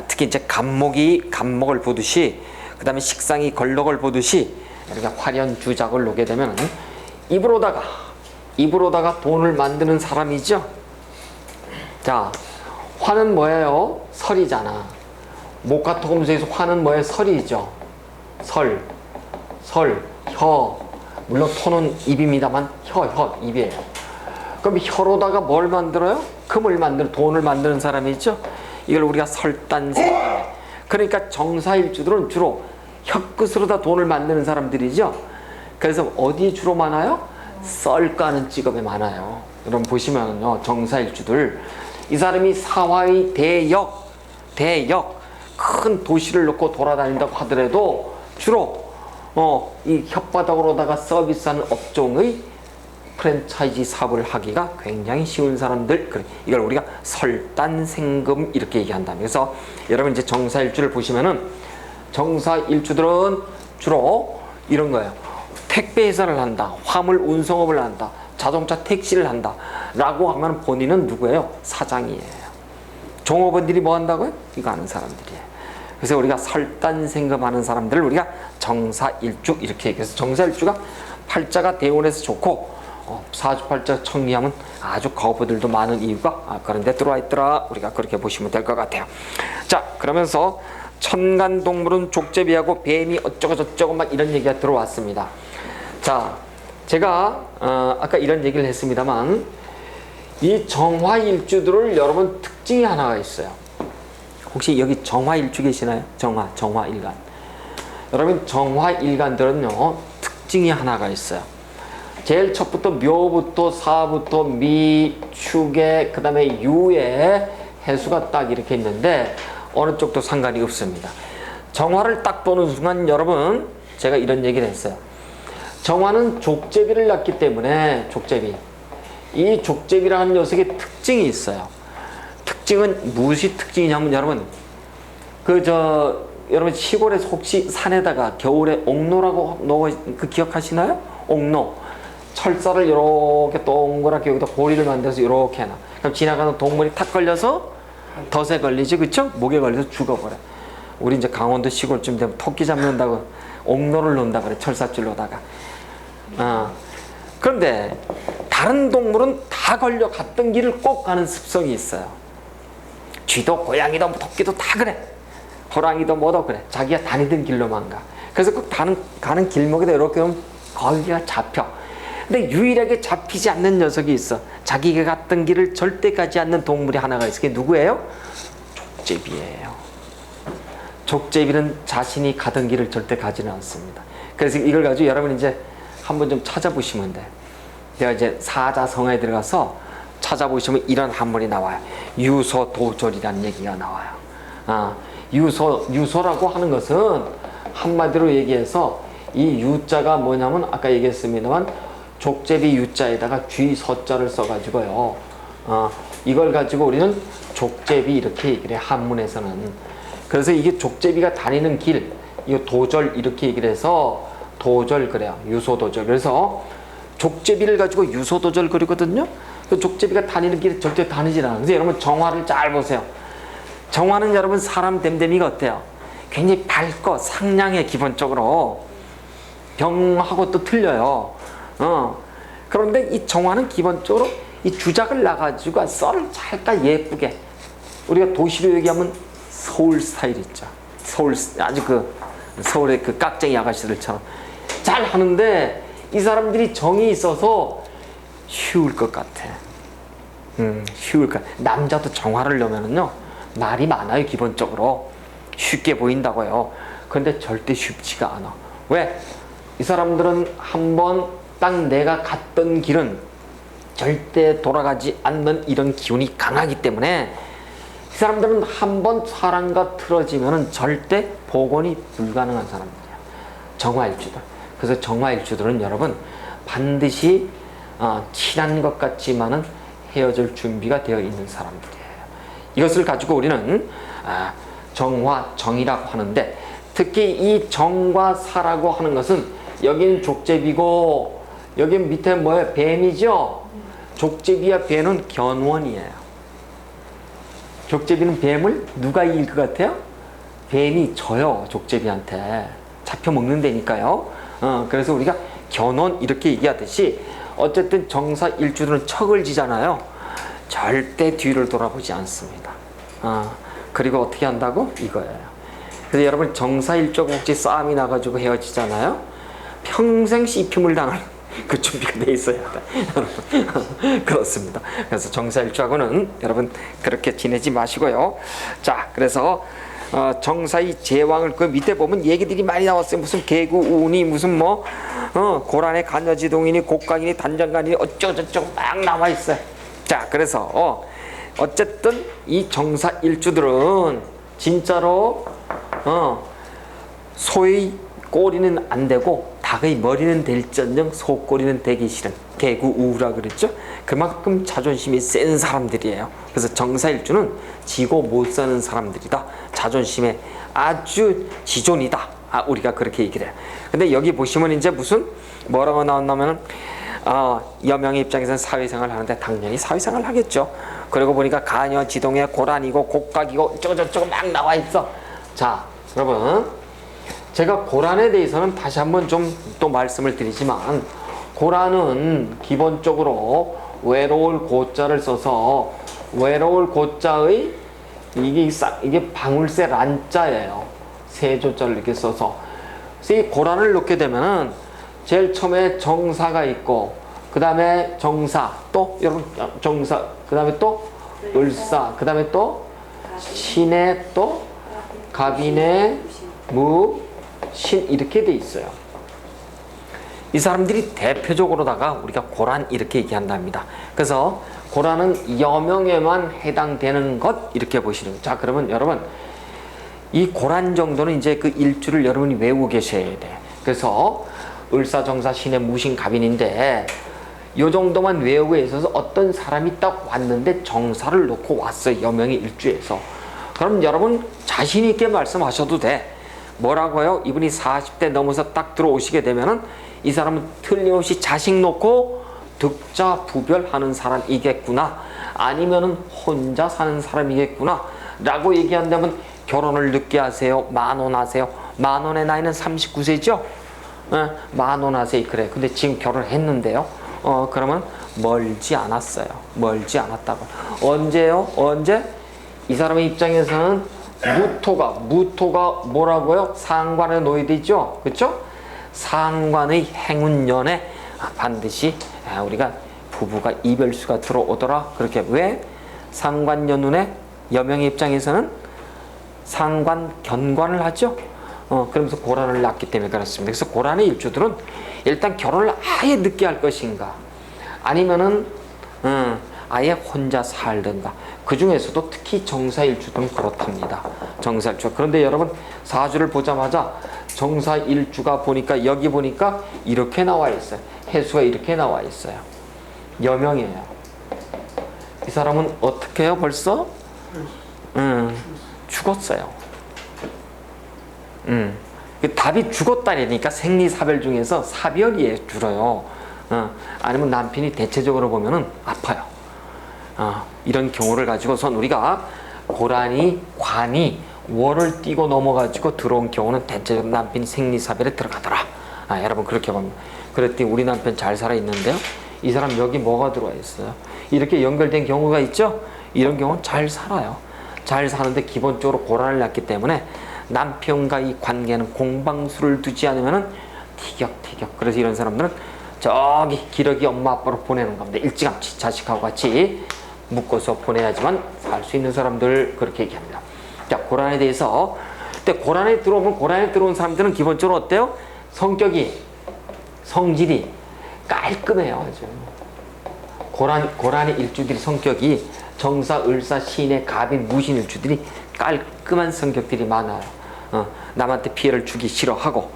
특히 이제 간목을 보듯이, 그 다음에 식상이 걸럭을 보듯이 이렇게 화련주작을 놓게 되면 입으로다가 돈을 만드는 사람이죠. 자, 화는 뭐예요? 설이잖아. 목화토금수에서 화는 뭐예요? 설이죠. 혀. 물론 토는 입입니다만 입이에요. 그럼 혀로다가 뭘 만들어요? 돈을 만드는 사람이죠. 이걸 우리가 설단생. 그러니까 정사일주들은 주로 혀끝으로다 돈을 만드는 사람들이죠. 그래서 어디 주로 많아요? 썰 까는 직업에 많아요. 여러분 보시면요, 정사일주들, 이 사람이 사화의 대역 큰 도시를 놓고 돌아다닌다고 하더라도 주로 이 혓바닥으로다가 서비스하는 업종의 프랜차이즈 사업을 하기가 굉장히 쉬운 사람들, 이걸 우리가 설단생금 이렇게 얘기한다. 그래서 여러분 이제 정사일주를 보시면은, 정사일주들은 주로 이런 거예요. 택배 회사를 한다, 화물 운송업을 한다, 자동차 택시를 한다 라고 하면 본인은 누구예요? 사장이에요. 종업원들이 뭐 한다고요? 이거 하는 사람들이에요. 그래서 우리가 설단생금하는 사람들을 우리가 정사일주 이렇게 얘기해서, 정사일주가 팔자가 대운에서 좋고 사주팔자 청리하면 아주 거부들도 많은 이유가 그런 데 들어와 있더라. 우리가 그렇게 보시면 될 것 같아요. 자, 그러면서 천간동물은 족제비하고 뱀이 어쩌고 저쩌고 막 이런 얘기가 들어왔습니다. 자, 제가 아까 이런 얘기를 했습니다만, 이 정화일주들을 여러분 특징이 하나가 있어요. 혹시 여기 정화일주 계시나요? 정화일간. 여러분 정화일간들은요 특징이 하나가 있어요. 제일 첫부터 묘부터 사부터 미, 축에, 그 다음에 유에 해수가 딱 이렇게 있는데 어느 쪽도 상관이 없습니다. 정화를 딱 보는 순간 여러분, 제가 이런 얘기를 했어요. 정화는 족제비를 낳기 때문에, 족제비, 이 족제비라는 녀석의 특징이 있어요. 특징은 무엇이 특징이냐면, 여러분 여러분 시골에서 혹시 산에다가 겨울에 옥로라고 그 기억하시나요? 옥로. 철사를 이렇게 동그랗게 여기다 고리를 만들어서 이렇게 해놔. 그럼 지나가는 동물이 탁 걸려서 덫에 걸리지, 그쵸? 목에 걸려서 죽어버려. 우리 이제 강원도 시골쯤 되면 토끼 잡는다고 옥로를 놓는다 그래, 철사줄로다가. 그런데 다른 동물은 다 걸려 갔던 길을 꼭 가는 습성이 있어요. 쥐도 고양이도 토끼도 다 그래. 호랑이도 뭐도 그래. 자기가 다니던 길로만 가. 그래서 꼭 가는 길목에다 이렇게 하면 거기가 잡혀. 근데 유일하게 잡히지 않는 녀석이 있어. 자기가 갔던 길을 절대 가지 않는 동물이 하나가 있어. 그게 누구예요? 족제비예요. 족제비는 자신이 가던 길을 절대 가지는 않습니다. 그래서 이걸 가지고 여러분 이제 한번 좀 찾아보시면 돼. 내가 이제 사자성어에 들어가서 찾아보시면 이런 한문이 나와요. 유소도절이라는 얘기가 나와요. 유소라고 하는 것은 한마디로 얘기해서 이 유자가 뭐냐면 아까 얘기했습니다만 족제비 유자에다가 쥐서자를 써가지고요. 이걸 가지고 우리는 족제비 이렇게 얘기를 해, 한문에서는. 그래서 이게 족제비가 다니는 길, 이거 도절 이렇게 얘기를 해서 도절 그래요. 유소도절. 그래서 족제비를 가지고 유소도절 그리거든요. 족제비가 다니는 길에 절대 다니지 않아요. 그래서 여러분 정화를 잘 보세요. 정화는 여러분 사람 됨됨이가 어때요? 굉장히 밝고 상냥해. 기본적으로 병하고 또 틀려요. 그런데 이 정화는 기본적으로 이 주작을 놔가지고 썰을 잘까 예쁘게, 우리가 도시로 얘기하면 서울 스타일 있죠. 아주 서울의 그 깍쟁이 아가씨들처럼 잘 하는데 이 사람들이 정이 있어서 쉬울 것 같아. 쉬울 것 같아. 남자도 정화를 넣으면은요 말이 많아요. 기본적으로 쉽게 보인다고요. 그런데 절대 쉽지가 않아. 왜? 이 사람들은 한번 딱 내가 갔던 길은 절대 돌아가지 않는 이런 기운이 강하기 때문에 이 사람들은 한번 사람과 틀어지면은 절대 복원이 불가능한 사람들이야. 정화일주들. 그래서 정화일주들은 여러분 반드시 친한 것 같지만은 헤어질 준비가 되어 있는 사람들이에요. 이것을 가지고 우리는 정화, 정이라고 하는데, 특히 이 정과 사라고 하는 것은 여기는 족제비고 여기 밑에 뭐예요? 뱀이죠? 족제비와 뱀은 견원이에요. 족제비는 뱀을 누가 이길 것 같아요? 뱀이 져요. 족제비한테 잡혀 먹는다니까요. 그래서 우리가 견원 이렇게 얘기하듯이 어쨌든 정사 일주들은 척을 지잖아요. 절대 뒤를 돌아보지 않습니다. 그리고 어떻게 한다고? 이거예요. 그래서 여러분 정사 일주가 혹시 싸움이 나가지고 헤어지잖아요. 평생 씹힘을 당할 그 준비가 돼 있어야 돼. 그렇습니다. 그래서 정사 일주하고는 여러분 그렇게 지내지 마시고요. 자, 그래서 정사의 제왕을 그 밑에 보면 얘기들이 많이 나왔어요. 무슨 개구운이 무슨 고란의 간여지동이니 곡간이니 단정간이니 어쩌고저쩌고 막 나와 있어요. 자, 그래서 어쨌든 이 정사 일주들은 진짜로 소의 꼬리는 안 되고 닭의 머리는 될지언정 소꼬리는 되기 싫은 개구우라 그랬죠. 그만큼 자존심이 센 사람들이에요. 그래서 정사일주는 지고 못 사는 사람들이다. 자존심에 아주 지존이다. 우리가 그렇게 얘기를 해요. 근데 여기 보시면 이제 무슨 뭐라고 나왔냐면은 여명의 입장에서는 사회생활을 하는데 당연히 사회생활을 하겠죠. 그러고 보니까 가녀 지동에 고란이고 곡각이고 저거 막 나와 있어. 자, 여러분, 제가 고란에 대해서는 다시 한번 좀 또 말씀을 드리지만, 고란은 기본적으로 외로울 고자를 써서 외로울 고자의 이게 방울새 란자예요. 세조자를 이렇게 써서. 그래서 이 고란을 놓게 되면은 제일 처음에 정사가 있고, 그 다음에 정사, 또 여러분 정사, 그 다음에 또 을사, 그 다음에 또 신의, 또 갑인의, 무, 신 이렇게 돼 있어요. 이 사람들이 대표적으로다가 우리가 고란 이렇게 얘기한답니다. 그래서 고란은 여명에만 해당되는 것 이렇게 보시는 거예요. 자, 그러면 여러분 이 고란 정도는 이제 그 일주를 여러분이 외우고 계셔야 돼. 그래서 을사정사 신의 무신 갑인인데 요 정도만 외우고 있어서 어떤 사람이 딱 왔는데 정사를 놓고 왔어요. 여명의 일주에서. 그럼 여러분 자신 있게 말씀하셔도 돼. 뭐라고요? 이분이 40대 넘어서 딱 들어오시게 되면은 이 사람은 틀림없이 자식 놓고 득자 부별하는 사람이겠구나, 아니면은 혼자 사는 사람이겠구나 라고 얘기한다면, 결혼을 늦게 하세요? 만혼하세요? 만혼의 나이는 39세죠? 만혼하세요. 그래. 근데 지금 결혼을 했는데요. 그러면 멀지 않았어요. 멀지 않았다고. 언제요? 언제? 이 사람의 입장에서는 무토가 뭐라고요? 상관에 놓여져 있죠? 그렇죠? 상관의 행운년에 반드시 우리가 부부가 이별수가 들어오더라. 그렇게. 왜? 상관연운에 여명의 입장에서는 상관 견관을 하죠. 그러면서 고란을 낳기 때문에 그렇습니다. 그래서 고란의 일주들은 일단 결혼을 아예 늦게 할 것인가, 아니면은 아예 혼자 살든가. 그 중에서도 특히 정사일주들은 그렇답니다. 정사일주. 그런데 여러분 사주를 보자마자 정사일주가 보니까 여기 보니까 이렇게 나와 있어요. 해수가 이렇게 나와 있어요. 여명이에요. 이 사람은 어떻게 해요? 벌써? 죽었어요. 답이 죽었다니까. 생리사별 중에서 사별이에요. 줄어요. 아니면 남편이 대체적으로 보면은 아파요. 이런 경우를 가지고선 우리가 고란이, 관이 월을 띄고 넘어가지고 들어온 경우는 대체적으로 남편이 생리사별에 들어가더라. 여러분 그렇게 봅니다. 그랬더니 우리 남편 잘 살아 있는데요, 이 사람 여기 뭐가 들어와 있어요? 이렇게 연결된 경우가 있죠. 이런 경우는 잘 살아요. 잘 사는데 기본적으로 고란을 낳기 때문에 남편과의 관계는 공방수를 두지 않으면은 티격태격. 그래서 이런 사람들은 저기 기러기 엄마 아빠로 보내는 겁니다. 일찌감치 자식하고 같이 묶어서 보내야지만 살 수 있는 사람들, 그렇게 얘기합니다. 자, 고란에 대해서. 근데 고란에 들어온 사람들은 기본적으로 어때요? 성질이 깔끔해요. 아주. 고란의 일주들이 성격이 정사, 을사, 신의, 갑인, 무신 일주들이 깔끔한 성격들이 많아요. 남한테 피해를 주기 싫어하고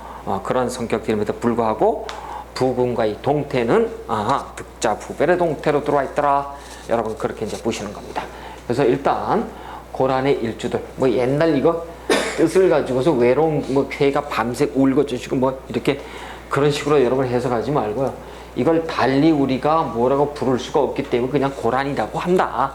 그런 성격들임에도 불구하고 부군과의 동태는 득자 부별의 동태로 들어와 있더라. 여러분 그렇게 이제 보시는 겁니다. 그래서 일단 고란의 일주들, 뭐 옛날 이거 뜻을 가지고서 외로운 쾌가 밤새 울고 쩌시고 이렇게 그런 식으로 여러분 해석하지 말고요. 이걸 달리 우리가 뭐라고 부를 수가 없기 때문에 그냥 고란이라고 한다.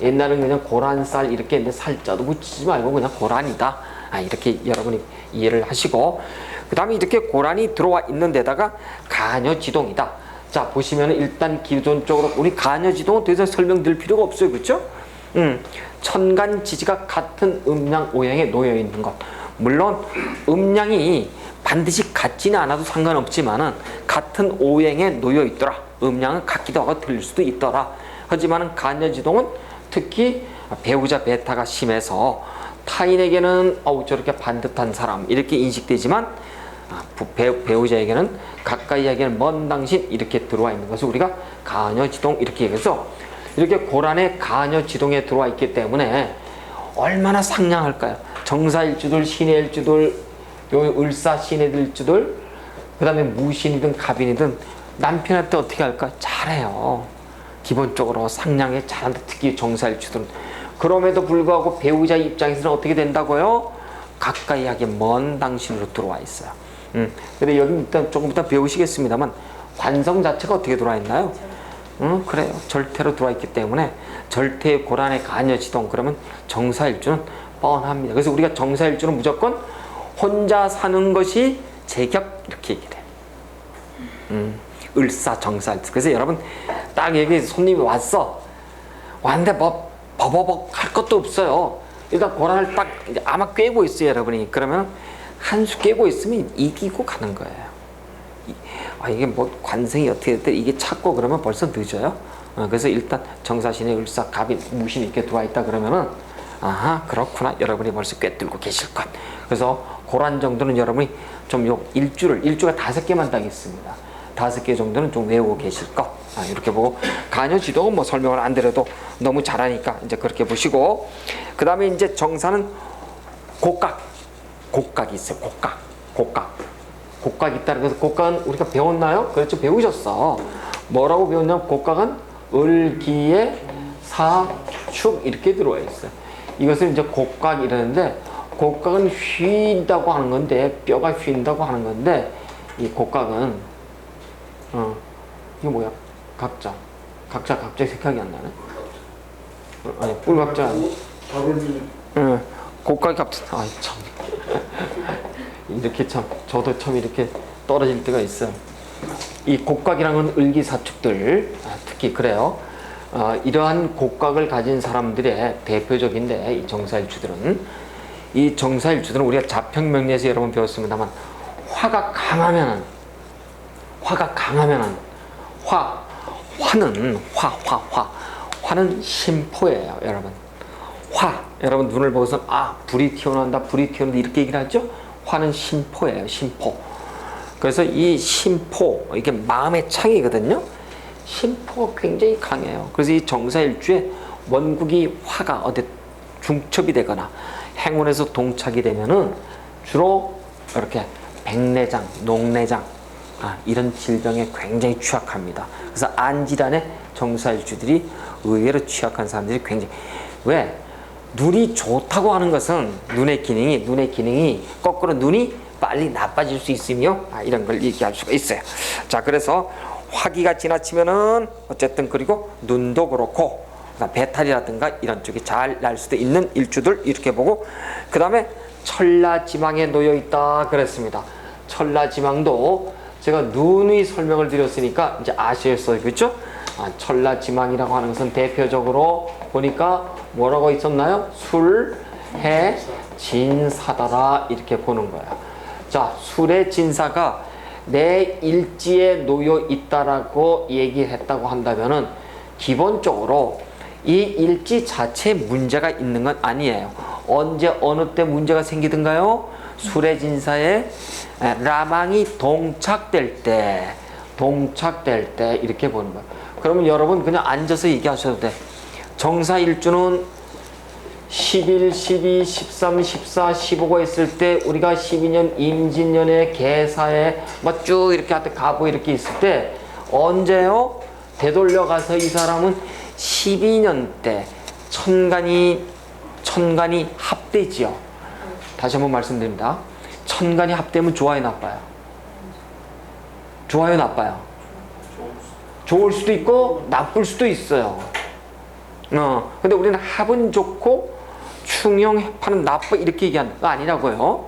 옛날은 그냥 고란쌀 이렇게 했는데 살자도 붙이지 말고 그냥 고란이다. 이렇게 여러분이 이해를 하시고, 그 다음에 이렇게 고란이 들어와 있는 데다가 가녀지동이다. 자, 보시면 일단 기존적으로 우리 가녀지동은 더 이상 설명드릴 필요가 없어요. 그렇죠? 천간지지가 같은 음양 오행에 놓여 있는 것. 물론 음양이 반드시 같지는 않아도 상관없지만은 같은 오행에 놓여 있더라. 음양은 같기도 하고 틀릴 수도 있더라. 하지만은 가녀지동은 특히 배우자 배타가 심해서 타인에게는 저렇게 반듯한 사람 이렇게 인식되지만 배우자에게는 가까이에게는 먼 당신 이렇게 들어와 있는 것을 우리가 가녀지동 이렇게 얘기해서, 이렇게 고란의 가녀지동에 들어와 있기 때문에 얼마나 상냥할까요? 정사일주들, 신의일주들, 을사 신의일주들, 그 다음에 무신이든 갑인이든 남편한테 어떻게 할까? 잘해요. 기본적으로 상냥에 잘한다. 특히 정사일주들은. 그럼에도 불구하고 배우자 입장에서는 어떻게 된다고요? 가까이 하게 먼 당신으로 들어와 있어요. 근데 여기 일단 조금 이따 배우시겠습니다만 관성 자체가 어떻게 들어와 있나요? 그래요. 절태로 들어와 있기 때문에 절태의 고란의 간여지동 그러면 정사일주는 뻔합니다. 그래서 우리가 정사일주는 무조건 혼자 사는 것이 제격 이렇게 얘기를 해요. 을사정사일주. 그래서 여러분 딱 여기 손님이 왔는데 뭐 버버벅 할 것도 없어요. 일단 고란을 딱 이제 아마 꿰고 있어요, 여러분이. 그러면 한 수 꿰고 있으면 이기고 가는 거예요. 이게 뭐 관성이 어떻게 됐든 이게 찾고 그러면 벌써 늦어요. 그래서 일단 정사신의 을사 갑이 무신이 이렇게 들어와 있다 그러면은 아하 그렇구나 여러분이 벌써 꿰뚫고 계실 것. 그래서 고란 정도는 여러분이 좀 요 일주가 5개만 딱 있습니다. 5개 정도는 좀 외우고 계실 것. 이렇게 보고 간여지동은 뭐 설명을 안 드려도 너무 잘하니까 이제 그렇게 보시고, 그 다음에 이제 정사는 곡각이 있어요. 곡각 있다는 것은 곡각은 우리가 배웠나요? 그렇죠, 배우셨어. 뭐라고 배웠냐면 곡각은 을기의 사축 이렇게 들어와 있어요. 이것을 이제 곡각 이러는데, 곡각은 휜다고 하는 건데, 뼈가 휜다고 하는 건데, 이 곡각은 이거 뭐야? 각자 갑자기 생각이 안 나네. 아니 뿔각자 아니. 곡각이 갑자기 참 이렇게 참 저도 참 이렇게 떨어질 때가 있어요. 이 곡각이란 건 을기사축들 특히 그래요. 이러한 곡각을 가진 사람들의 대표적인데 이 정사일주들은 우리가 자평명리에서 여러분 배웠습니다만 화가 강하면은 화는 심포예요, 여러분. 여러분 눈을 보고서 불이 튀어나온다 이렇게 얘기를 하죠. 화는 심포예요, 심포. 그래서 이 심포 이게 마음의 창이거든요. 심포가 굉장히 강해요. 그래서 이 정사일주에 원국이 화가 어디 중첩이 되거나 행운에서 동착이 되면은 주로 이렇게 백내장, 녹내장 이런 질병에 굉장히 취약합니다. 그래서 안질환에 정사일주들이 의외로 취약한 사람들이 굉장히 왜? 눈이 좋다고 하는 것은 눈의 기능이 거꾸로 눈이 빨리 나빠질 수 있으며 이런 걸 얘기할 수가 있어요. 자, 그래서 화기가 지나치면은 어쨌든 그리고 눈도 그렇고 배탈이라든가 이런 쪽이 잘 날 수도 있는 일주들 이렇게 보고, 그 다음에 천라지망에 놓여 있다 그랬습니다. 천라지망도 제가 누누이 설명을 드렸으니까 이제 아시겠어요, 그렇죠? 천라지망이라고 하는 것은 대표적으로 보니까 뭐라고 있었나요? 술, 해, 진사다라 이렇게 보는 거예요. 자, 술의 진사가 내 일지에 놓여 있다라고 얘기했다고 한다면은 기본적으로 이 일지 자체에 문제가 있는 건 아니에요. 언제 어느 때 문제가 생기든가요? 술의 진사에 라망이 동착될 때 이렇게 보는 거예요. 그러면 여러분 그냥 앉아서 얘기하셔도 돼. 정사일주는 11, 12, 13, 14, 15가 있을 때 우리가 12년 임진년의 개사에 막 쭉 이렇게 하여튼 가고 이렇게 있을 때 언제요? 되돌려 가서 이 사람은 12년 때 천간이 합되지요. 다시 한번 말씀드립니다. 천간이 합되면 좋아요, 나빠요? 좋아요, 나빠요? 좋을 수도 있고 나쁠 수도 있어요. 근데 우리는 합은 좋고 충용 해파는 나빠 이렇게 얘기하는 거 아니라고요.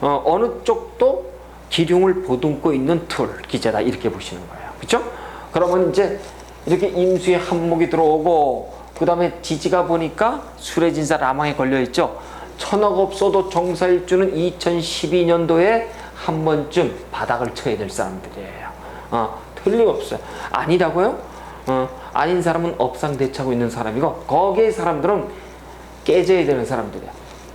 어느 쪽도 기륭을 보듬고 있는 기제다 이렇게 보시는 거예요. 그렇죠? 그러면 이제 이렇게 임수에 한목이 들어오고 그 다음에 지지가 보니까 술의 진사 라망에 걸려있죠. 천억 없어도 정사일주는 2012년도에 한 번쯤 바닥을 쳐야 될 사람들이에요. 틀림없어요. 아니라고요? 아닌 사람은 업상대차고 있는 사람이고 거기에 사람들은 깨져야 되는 사람들이에요.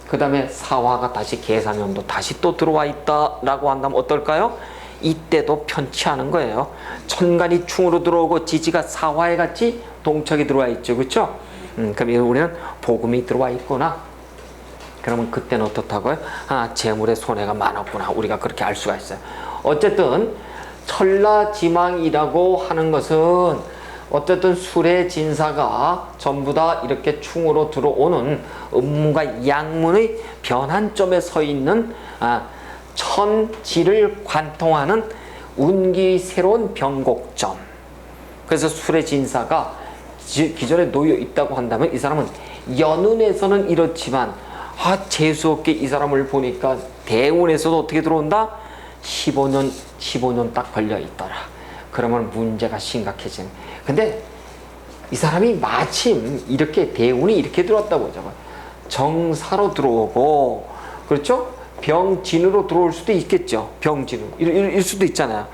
그 다음에 사화가 다시 계산연도 다시 또 들어와 있다라고 한다면 어떨까요? 이때도 편치 않은 거예요. 천간이 충으로 들어오고 지지가 사화에 같이 동척이 들어와 있죠. 그렇죠? 그럼 우리는 복음이 들어와 있구나. 그러면 그때는 어떻다고요? 재물에 손해가 많았구나. 우리가 그렇게 알 수가 있어요. 어쨌든 천라지망이라고 하는 것은 어쨌든 술의 진사가 전부 다 이렇게 충으로 들어오는 음문과 양문의 변환점에 서 있는 천지를 관통하는 운기 새로운 변곡점. 그래서 술의 진사가 기존에 놓여 있다고 한다면 이 사람은 연운에서는 이렇지만 재수없게 이 사람을 보니까 대운에서도 어떻게 들어온다? 15년 딱 걸려 있더라. 그러면 문제가 심각해지는. 근데 이 사람이 마침 이렇게 대운이 이렇게 들어왔다고 하죠. 정사로 들어오고, 그렇죠? 병진으로 들어올 수도 있겠죠. 병진으로. 이럴 수도 있잖아요.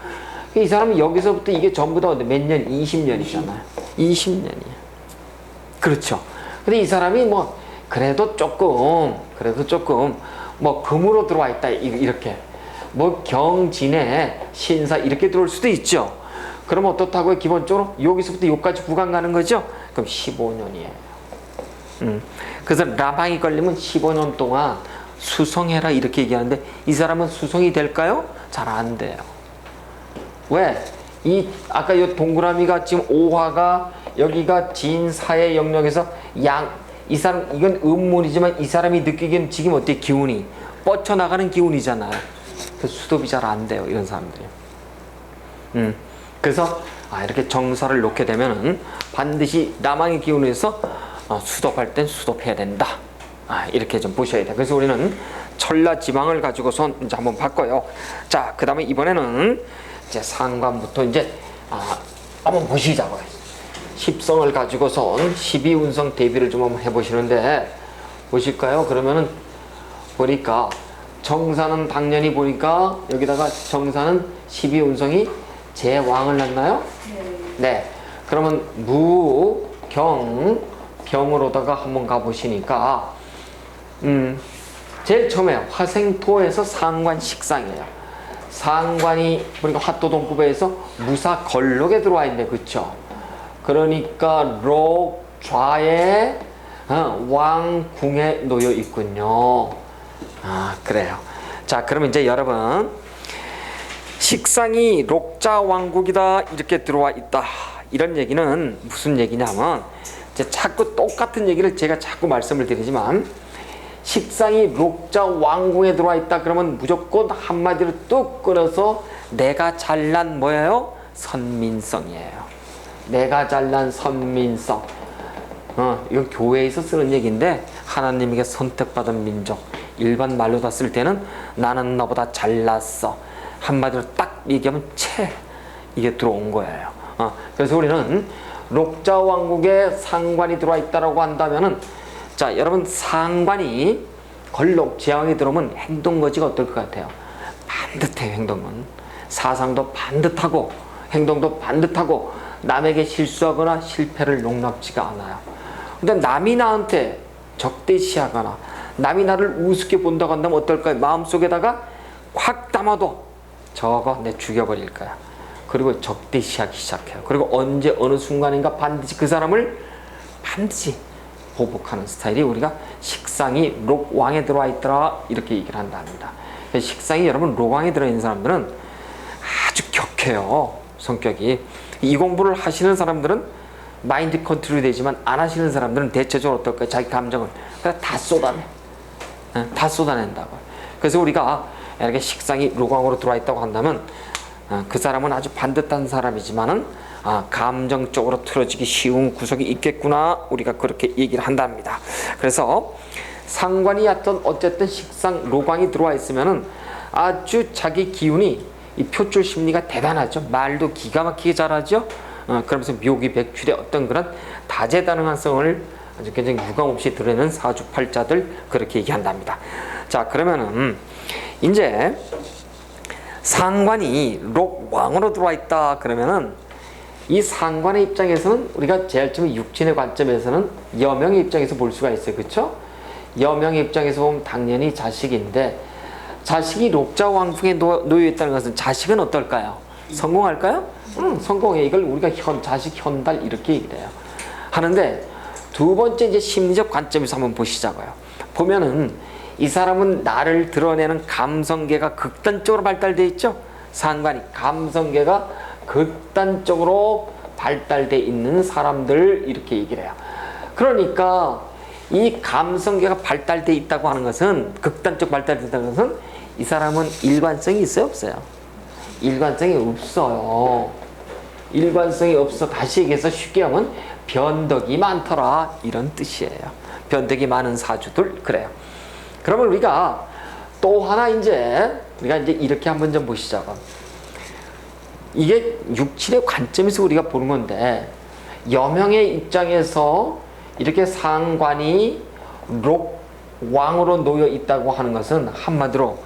이 사람이 여기서부터 이게 전부 다 몇 년? 20년이잖아요. 20년이에요. 그렇죠. 근데 이 사람이 뭐, 그래도 조금, 뭐, 금으로 들어와 있다. 이렇게. 뭐, 경진에 신사 이렇게 들어올 수도 있죠. 그러면 어떻다고요? 기본적으로 여기서부터 여기까지 구간 가는 거죠? 그럼 15년이에요. 그래서 라방이 걸리면 15년 동안 수성해라 이렇게 얘기하는데 이 사람은 수성이 될까요? 잘 안 돼요. 왜? 아까 이 동그라미가 지금 오화가 여기가 진사의 영역에서 이 사람, 이건 음문이지만 이 사람이 느끼기엔 지금 어때? 기운이 뻗쳐나가는 기운이잖아요. 그래서 수도비 잘 안 돼요. 이런 사람들이. 그래서 이렇게 정사를 놓게 되면은 반드시 남왕의 기운에서 수도할 땐 수도해야 된다. 이렇게 좀 보셔야 돼요. 그래서 우리는 천라지망을 가지고서 이제 한번 바꿔요. 자, 그 다음에 이번에는 이제 상관부터 이제 한번 보시자고요. 십성을 가지고선 12운성 대비를 좀 한번 해보시는데 보실까요? 그러면은 보니까 정사는 당연히 보니까 여기다가 정사는 12운성이 제왕을 낳나요? 네. 그러면 무, 경, 병으로다가 한번 가보시니까 제일 처음에 화생토에서 상관 식상이에요. 상관이 보니까 화토동법에서 무사걸록에 들어와 있네. 그쵸? 그러니까 록, 좌에 왕궁에 놓여 있군요. 그래요. 자, 그럼 이제 여러분 식상이 록자왕국이다 이렇게 들어와 있다. 이런 얘기는 무슨 얘기냐면 이제 자꾸 똑같은 얘기를 제가 자꾸 말씀을 드리지만 식상이 록자왕궁에 들어와 있다 그러면 무조건 한마디로 뚝 끊어서 내가 잘난 뭐예요? 선민성이에요. 내가 잘난 선민성. 이건 교회에서 쓰는 얘기인데 하나님에게 선택받은 민족 일반 말로 다 쓸 때는 나는 너보다 잘났어. 한마디로 딱 얘기하면 이게 들어온 거예요. 그래서 우리는 록자왕국에 상관이 들어와 있다라고 한다면은 자, 여러분 상관이 걸록 제왕이 들어오면 행동거지가 어떨 것 같아요? 반듯해요. 행동은 사상도 반듯하고 행동도 반듯하고 남에게 실수하거나 실패를 용납지가 않아요. 근데 남이 나한테 적대시하거나 남이 나를 우습게 본다고 한다면 어떨까요? 마음속에다가 확 담아도 저거 내 죽여버릴 거야. 그리고 적대시하기 시작해요. 그리고 언제 어느 순간인가 반드시 그 사람을 반드시 보복하는 스타일이 우리가 식상이 록왕에 들어와 있더라 이렇게 얘기를 한답니다. 식상이 여러분 록왕에 들어있는 사람들은 아주 격해요. 성격이. 이 공부를 하시는 사람들은 마인드 컨트롤이 되지만 안 하시는 사람들은 대체적으로 어떨까요? 자기 감정을 그냥 다 쏟아내. 다 쏟아낸다고. 그래서 우리가 이렇게 식상이 록왕으로 들어와 있다고 한다면 그 사람은 아주 반듯한 사람이지만은 감정적으로 틀어지기 쉬운 구석이 있겠구나 우리가 그렇게 얘기를 한답니다. 그래서 상관이 어쨌든 식상 록왕이 들어와 있으면은 아주 자기 기운이 이 표출 심리가 대단하죠. 말도 기가 막히게 잘하죠. 그러면서 묘기백출의 어떤 그런 다재다능한성을 아주 굉장히 유감없이 드러내는 사주팔자들 그렇게 얘기한답니다. 자, 그러면은 이제 상관이 록왕으로 들어와 있다 그러면은 이 상관의 입장에서는 우리가 제일 처음에 육친의 관점에서는 여명의 입장에서 볼 수가 있어요. 그렇죠? 여명의 입장에서 보면 당연히 자식인데 자식이 록자왕궁에 놓여 있다는 것은 자식은 어떨까요? 성공할까요? 성공해. 이걸 우리가 자식 현달 이렇게 얘기를 해요. 하는데 두 번째 이제 심리적 관점에서 한번 보시자고요. 보면은 이 사람은 나를 드러내는 감성계가 극단적으로 발달되어 있죠. 상관이 감성계가 극단적으로 발달되어 있는 사람들 이렇게 얘기를 해요. 그러니까 이 감성계가 발달되어 있다고 하는 것은 극단적 발달된다는 것은 이 사람은 일관성이 있어요? 없어요? 일관성이 없어요. 일관성이 없어. 다시 얘기해서 쉽게 하면 변덕이 많더라 이런 뜻이에요. 변덕이 많은 사주들 그래요. 그러면 우리가 또 하나 우리가 이제 이렇게 한번 좀 보시자고. 이게 육칠의 관점에서 우리가 보는 건데 여명의 입장에서 이렇게 상관이 록왕으로 놓여 있다고 하는 것은 한마디로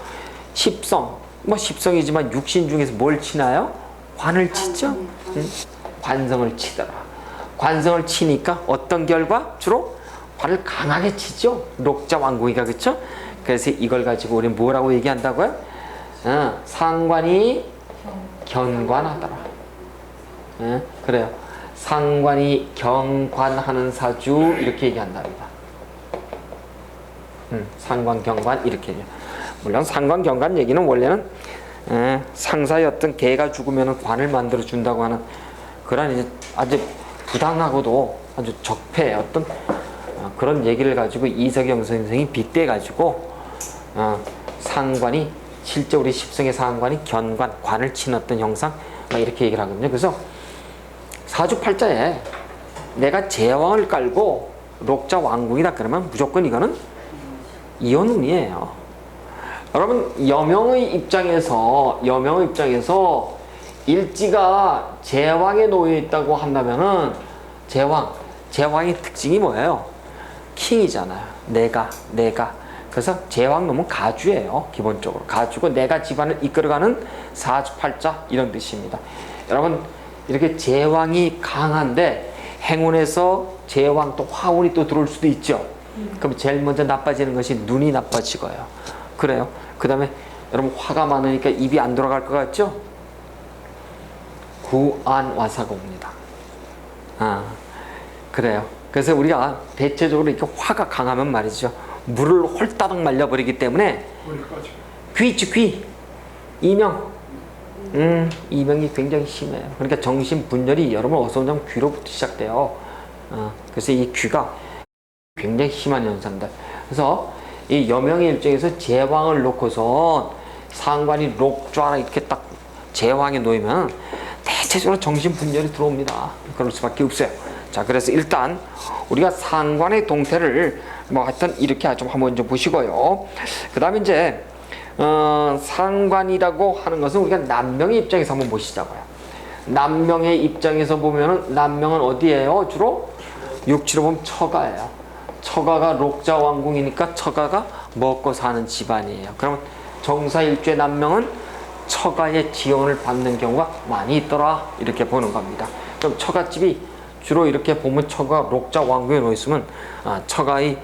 십성, 십성이지만 육신 중에서 뭘 치나요? 관을 치죠. 응? 관성을 치더라. 관성을 치니까 어떤 결과? 주로 관을 강하게 치죠. 록자 왕궁이가 그렇죠? 그래서 이걸 가지고 우리는 뭐라고 얘기한다고요? 상관이 견관하더라. 그래요. 상관이 경관하는 사주 이렇게 얘기한답니다. 상관 경관 이렇게 얘기해요. 물론 상관 경관 얘기는 원래는 상사의 어떤 개가 죽으면 관을 만들어 준다고 하는 그런 이제 아주 부당하고도 아주 적폐의 어떤 그런 얘기를 가지고 이석영 선생이 빗대 가지고 상관이 실제 우리 십성의 상관이 견관 관을 치는 어떤 형상 이렇게 얘기를 하거든요. 그래서 사주팔자에 내가 제왕을 깔고 록자 왕궁이다 그러면 무조건 이거는 이혼운이에요. 여러분 여명의 입장에서 일지가 제왕에 놓여 있다고 한다면은 제왕의 특징이 뭐예요? 킹이잖아요. 내가 그래서 제왕 놈은 가주예요. 기본적으로 가주고 내가 집안을 이끌어가는 사주팔자 이런 뜻입니다. 여러분 이렇게 제왕이 강한데 행운에서 제왕 또 화운이 또 들어올 수도 있죠. 그럼 제일 먼저 나빠지는 것이 눈이 나빠지고요. 그래요. 그 다음에 여러분 화가 많으니까 입이 안 돌아갈 것 같죠? 구안와사고입니다. 그래요. 그래서 우리가 대체적으로 이렇게 화가 강하면 말이죠. 물을 홀따닥 말려버리기 때문에 귀 있지 귀. 이명이 굉장히 심해요. 그러니까 정신분열이 여러분 어서 오면 귀로부터 시작돼요. 그래서 이 귀가 굉장히 심한 현상들. 그래서 이 여명의 입장에서 제왕을 놓고선 상관이 록좌라 이렇게 딱 제왕에 놓이면 대체적으로 정신분열이 들어옵니다. 그럴 수밖에 없어요. 자, 그래서 일단 우리가 상관의 동태를 하여튼 이렇게 좀 한번 좀 보시고요. 그 다음에 이제 상관이라고 하는 것은 우리가 남명의 입장에서 한번 보시자고요. 남명의 입장에서 보면은 남명은 어디예요? 주로 육지로 보면 처가예요. 처가가 록자 왕궁이니까 처가가 먹고 사는 집안이에요. 그러면 정사일주의 남명은 처가의 지원을 받는 경우가 많이 있더라 이렇게 보는 겁니다. 그럼 처가집이 주로 이렇게 보면 처가 록자 왕궁에 놓여 있으면 처가의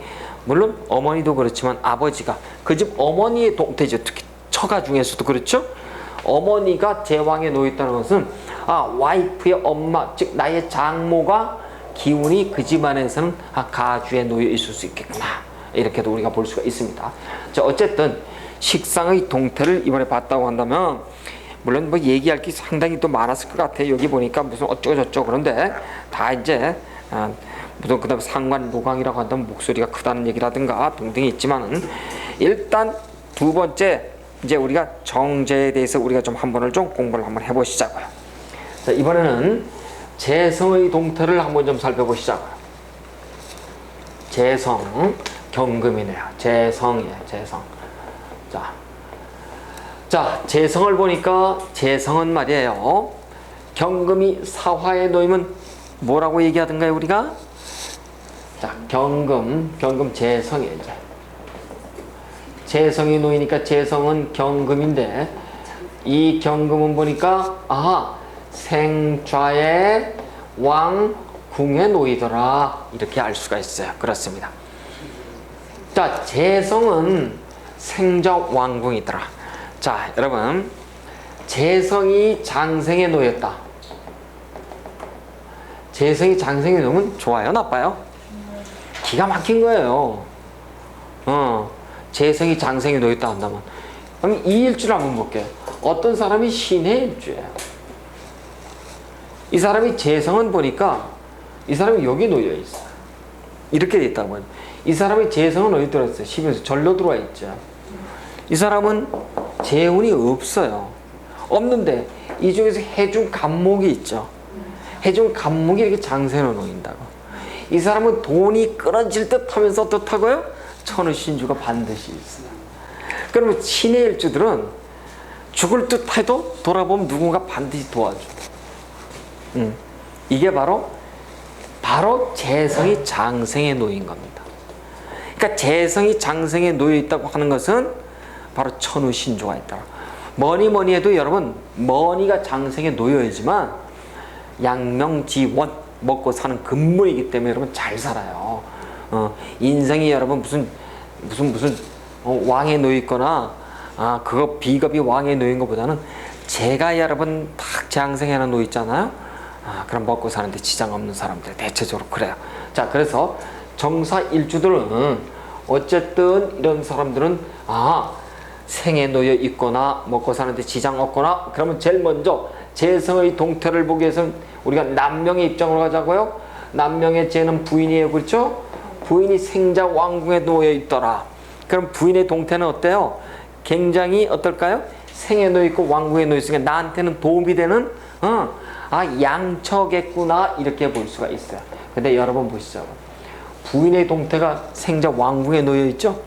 물론 어머니도 그렇지만 아버지가 그 집 어머니의 동태죠. 특히 처가 중에서도 그렇죠. 어머니가 제왕에 놓여 있다는 것은 와이프의 엄마 즉 나의 장모가 기운이 그 집안에서는 가주에 놓여 있을 수 있겠구나 이렇게도 우리가 볼 수가 있습니다. 자, 어쨌든 식상의 동태를 이번에 봤다고 한다면 물론 얘기할 게 상당히 또 많았을 것 같아요. 여기 보니까 무슨 어쩌고저쩌고 그런데 다 이제 무슨 그다음에 상관 노강이라고 한다면 목소리가 크다는 얘기라든가 등등이 있지만은 일단 두 번째 이제 우리가 정제에 대해서 우리가 좀 한 번을 좀 공부를 한번 해보시자고요. 자, 이번에는 재성의 동태를 한번 좀 살펴보시자고요. 재성 경금이네요. 재성이에요. 재성. 자, 재성을 보니까 재성은 말이에요. 경금이 사화에 놓이면 뭐라고 얘기하던가요, 우리가? 자, 경금 재성이에요. 이제. 재성이 놓이니까 재성은 경금인데 이 경금은 보니까 생좌의 왕궁에 놓이더라 이렇게 알 수가 있어요. 그렇습니다. 자, 재성은 생좌 왕궁이더라. 자, 여러분 재성이 장생에 놓였다. 재성이 장생에 놓으면 좋아요, 나빠요? 기가 막힌 거예요. 재성이 장생에 놓였다 한다면 그럼 이 일주를 한번 볼게요. 어떤 사람이 신의 일주예요. 이 사람이 재성은 보니까 이 사람이 여기 놓여 있어요. 이렇게 돼 있다고요. 이 사람이 재성은 어디 들어있어요? 12에서 절로 들어와 있죠. 이 사람은 재운이 없어요. 없는데 이 중에서 해중 간목이 있죠. 해준 간목이 이렇게 장생을 놓인다고. 이 사람은 돈이 끊어질 듯 하면서 어떻다고요? 천우신주가 반드시 있어요. 그러면 신의 일주들은 죽을 듯 해도 돌아보면 누군가 반드시 도와줘. 이게 바로 재성이 장생에 놓인 겁니다. 그러니까 재성이 장생에 놓여 있다고 하는 것은 바로 천우신주가 있다. 뭐니 해도 여러분, 머니가 장생에 놓여야지만 양명지원, 먹고 사는 근본이기 때문에 여러분 잘 살아요. 인생이 여러분 무슨 왕에 놓여 있거나 그거 비겁이 왕에 놓인 것보다는 제가 여러분 딱 장생에 하나 놓여 있잖아요. 그럼 먹고 사는데 지장 없는 사람들 대체적으로 그래요. 자, 그래서 정사일주들은 어쨌든 이런 사람들은 생에 놓여 있거나 먹고 사는데 지장 없거나 그러면 제일 먼저 재성의 동태를 보기 위해서는 우리가 남명의 입장으로 가자고요. 남명의 재는 부인이에요. 그렇죠? 부인이 생자 왕궁에 놓여 있더라. 그럼 부인의 동태는 어때요? 굉장히 어떨까요? 생에 놓여 있고 왕궁에 놓여 있으니까 나한테는 도움이 되는 양처겠구나 이렇게 볼 수가 있어요. 근데 여러분 보시죠. 부인의 동태가 생자 왕궁에 놓여 있죠?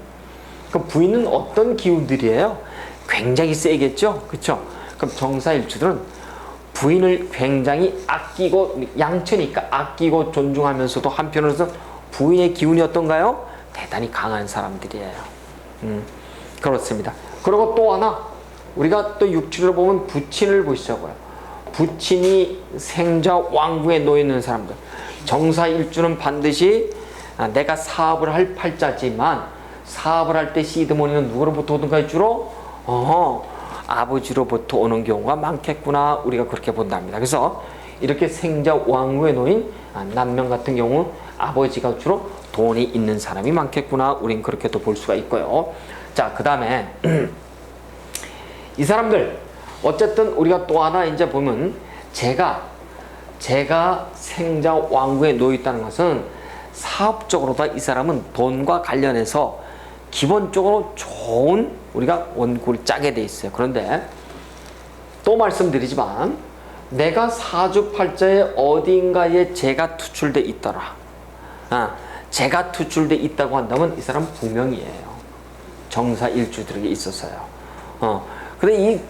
그럼 부인은 어떤 기운들이에요? 굉장히 세겠죠? 그렇죠? 그럼 정사일주들은 부인을 굉장히 아끼고 양처니까 아끼고 존중하면서도 한편으로서 부인의 기운이 어떤가요? 대단히 강한 사람들이에요. 그렇습니다. 그리고 또 하나 우리가 또 육칠을 보면 부친을 보시자고요. 부친이 생자 왕궁에 놓여 있는 사람들. 정사일주는 반드시 내가 사업을 할 팔자지만 사업을 할 때 시드머니는 누구로부터 오든가요? 주로 아버지로부터 오는 경우가 많겠구나 우리가 그렇게 본답니다. 그래서 이렇게 생자 왕궁에 놓인 남명 같은 경우 아버지가 주로 돈이 있는 사람이 많겠구나 우린 그렇게도 볼 수가 있고요. 자, 그 다음에 이 사람들 어쨌든 우리가 또 하나 이제 보면 제가 생자 왕궁에 놓여 있다는 것은 사업적으로다 이 사람은 돈과 관련해서 기본적으로 좋은 우리가 원고를 짜게 돼 있어요. 그런데 또 말씀드리지만 내가 사주팔자에 어딘가에 재가 투출돼 있더라. 재가 투출돼 있다고 한다면 이 사람 부명이에요. 정사일주들에게 있어서요. 근데 이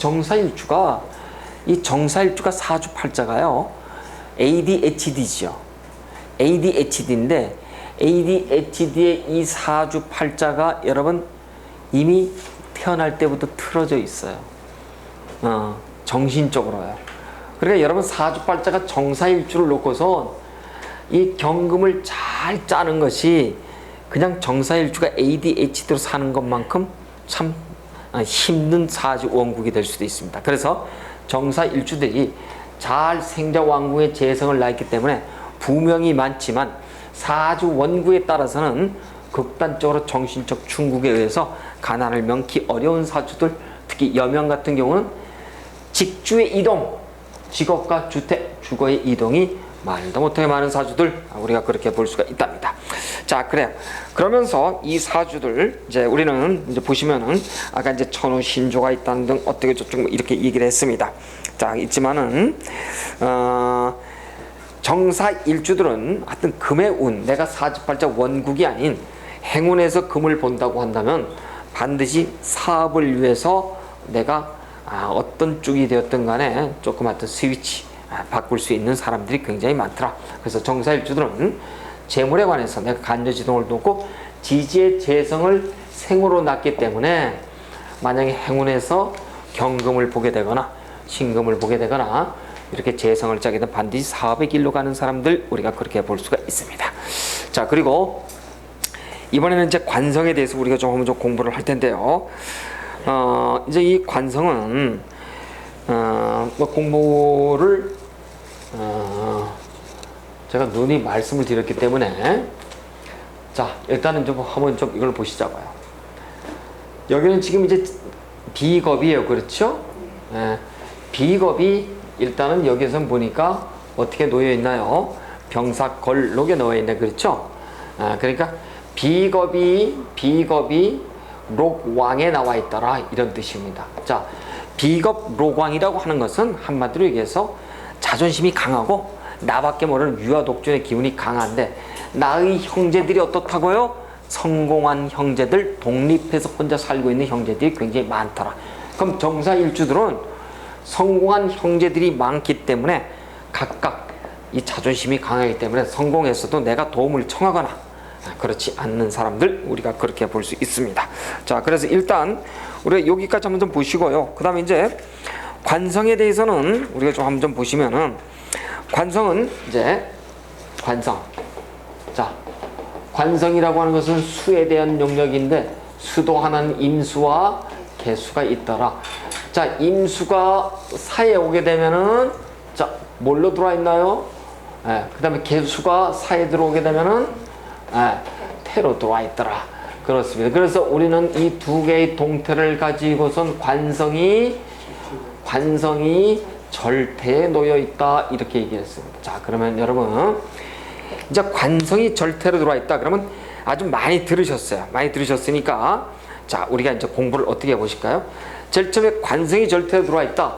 정사일주가 사주팔자가요. ADHD죠. ADHD인데 ADHD의 이 사주팔자가 여러분 이미 태어날 때부터 틀어져 있어요. 정신적으로요. 그러니까 여러분 사주팔자가 정사일주를 놓고서 이 경금을 잘 짜는 것이 그냥 정사일주가 ADHD로 사는 것만큼 참 힘든 사주 원국이 될 수도 있습니다. 그래서 정사일주들이 잘 생자 왕궁의 재성을 낳았기 때문에 부명이 많지만 사주 원구에 따라서는 극단적으로 정신적 충국에 의해서 가난을 명키 어려운 사주들, 특히 여명 같은 경우는 직주의 이동, 직업과 주택, 주거의 이동이 말도 못하게 많은 사주들 우리가 그렇게 볼 수가 있답니다. 자, 그래요. 그러면서 이 사주들 이제 우리는 이제 보시면은 아까 이제 천우 신조가 있다는 등 어떻게 저쪽 이렇게 얘기를 했습니다. 자, 있지만은 정사일주들은 하여튼 금의 운, 내가 사주팔자 원국이 아닌 행운에서 금을 본다고 한다면 반드시 사업을 위해서 내가 어떤 쪽이 되었든 간에 조금 하여튼 스위치 바꿀 수 있는 사람들이 굉장히 많더라. 그래서 정사일주들은 재물에 관해서 내가 간여지동을 놓고 지지의 재성을 생으로 낳기 때문에 만약에 행운에서 경금을 보게 되거나 신금을 보게 되거나 이렇게 재성을 짜게 되면 반드시 사업의 길로 가는 사람들 우리가 그렇게 볼 수가 있습니다. 자, 그리고 이번에는 이제 관성에 대해서 우리가 조금 공부를 할 텐데요. 이제 이 관성은 뭐 공부를 제가 눈이 말씀을 드렸기 때문에 자, 일단은 좀 한번 좀 이걸 보시자고요. 여기는 지금 이제 비겁이에요. 그렇죠? 비겁이 일단은 여기서 보니까 어떻게 놓여 있나요? 병사걸록에 놓여 있네. 그렇죠? 그러니까 비겁이 록왕에 나와 있더라 이런 뜻입니다. 자, 비겁 록왕이라고 하는 것은 한마디로 얘기해서 자존심이 강하고 나밖에 모르는 유아 독존의 기운이 강한데 나의 형제들이 어떻다고요? 성공한 형제들, 독립해서 혼자 살고 있는 형제들이 굉장히 많더라. 그럼 정사일주들은 성공한 형제들이 많기 때문에 각각 이 자존심이 강하기 때문에 성공했어도 내가 도움을 청하거나 그렇지 않는 사람들, 우리가 그렇게 볼 수 있습니다. 자, 그래서 일단 우리가 여기까지 한번 좀 보시고요. 그 다음에 이제 관성에 대해서는 우리가 좀 한번 좀 보시면은, 관성은 이제 관성. 자, 관성이라고 하는 것은 수에 대한 영역인데, 수도 하나는 임수와 개수가 있더라. 자, 임수가 사에 오게 되면은, 자, 뭘로 들어와 있나요? 그 다음에 개수가 사에 들어오게 되면은, 태로 들어와 있더라. 그렇습니다. 그래서 우리는 이 두 개의 동태를 가지고선 관성이 절태에 놓여 있다, 이렇게 얘기했습니다. 자, 그러면 여러분, 이제 관성이 절태로 들어와 있다 그러면 아주 많이 들으셨어요. 많이 들으셨으니까, 자, 우리가 이제 공부를 어떻게 해보실까요? 제일 처음에 관성이 절태로 들어와 있다.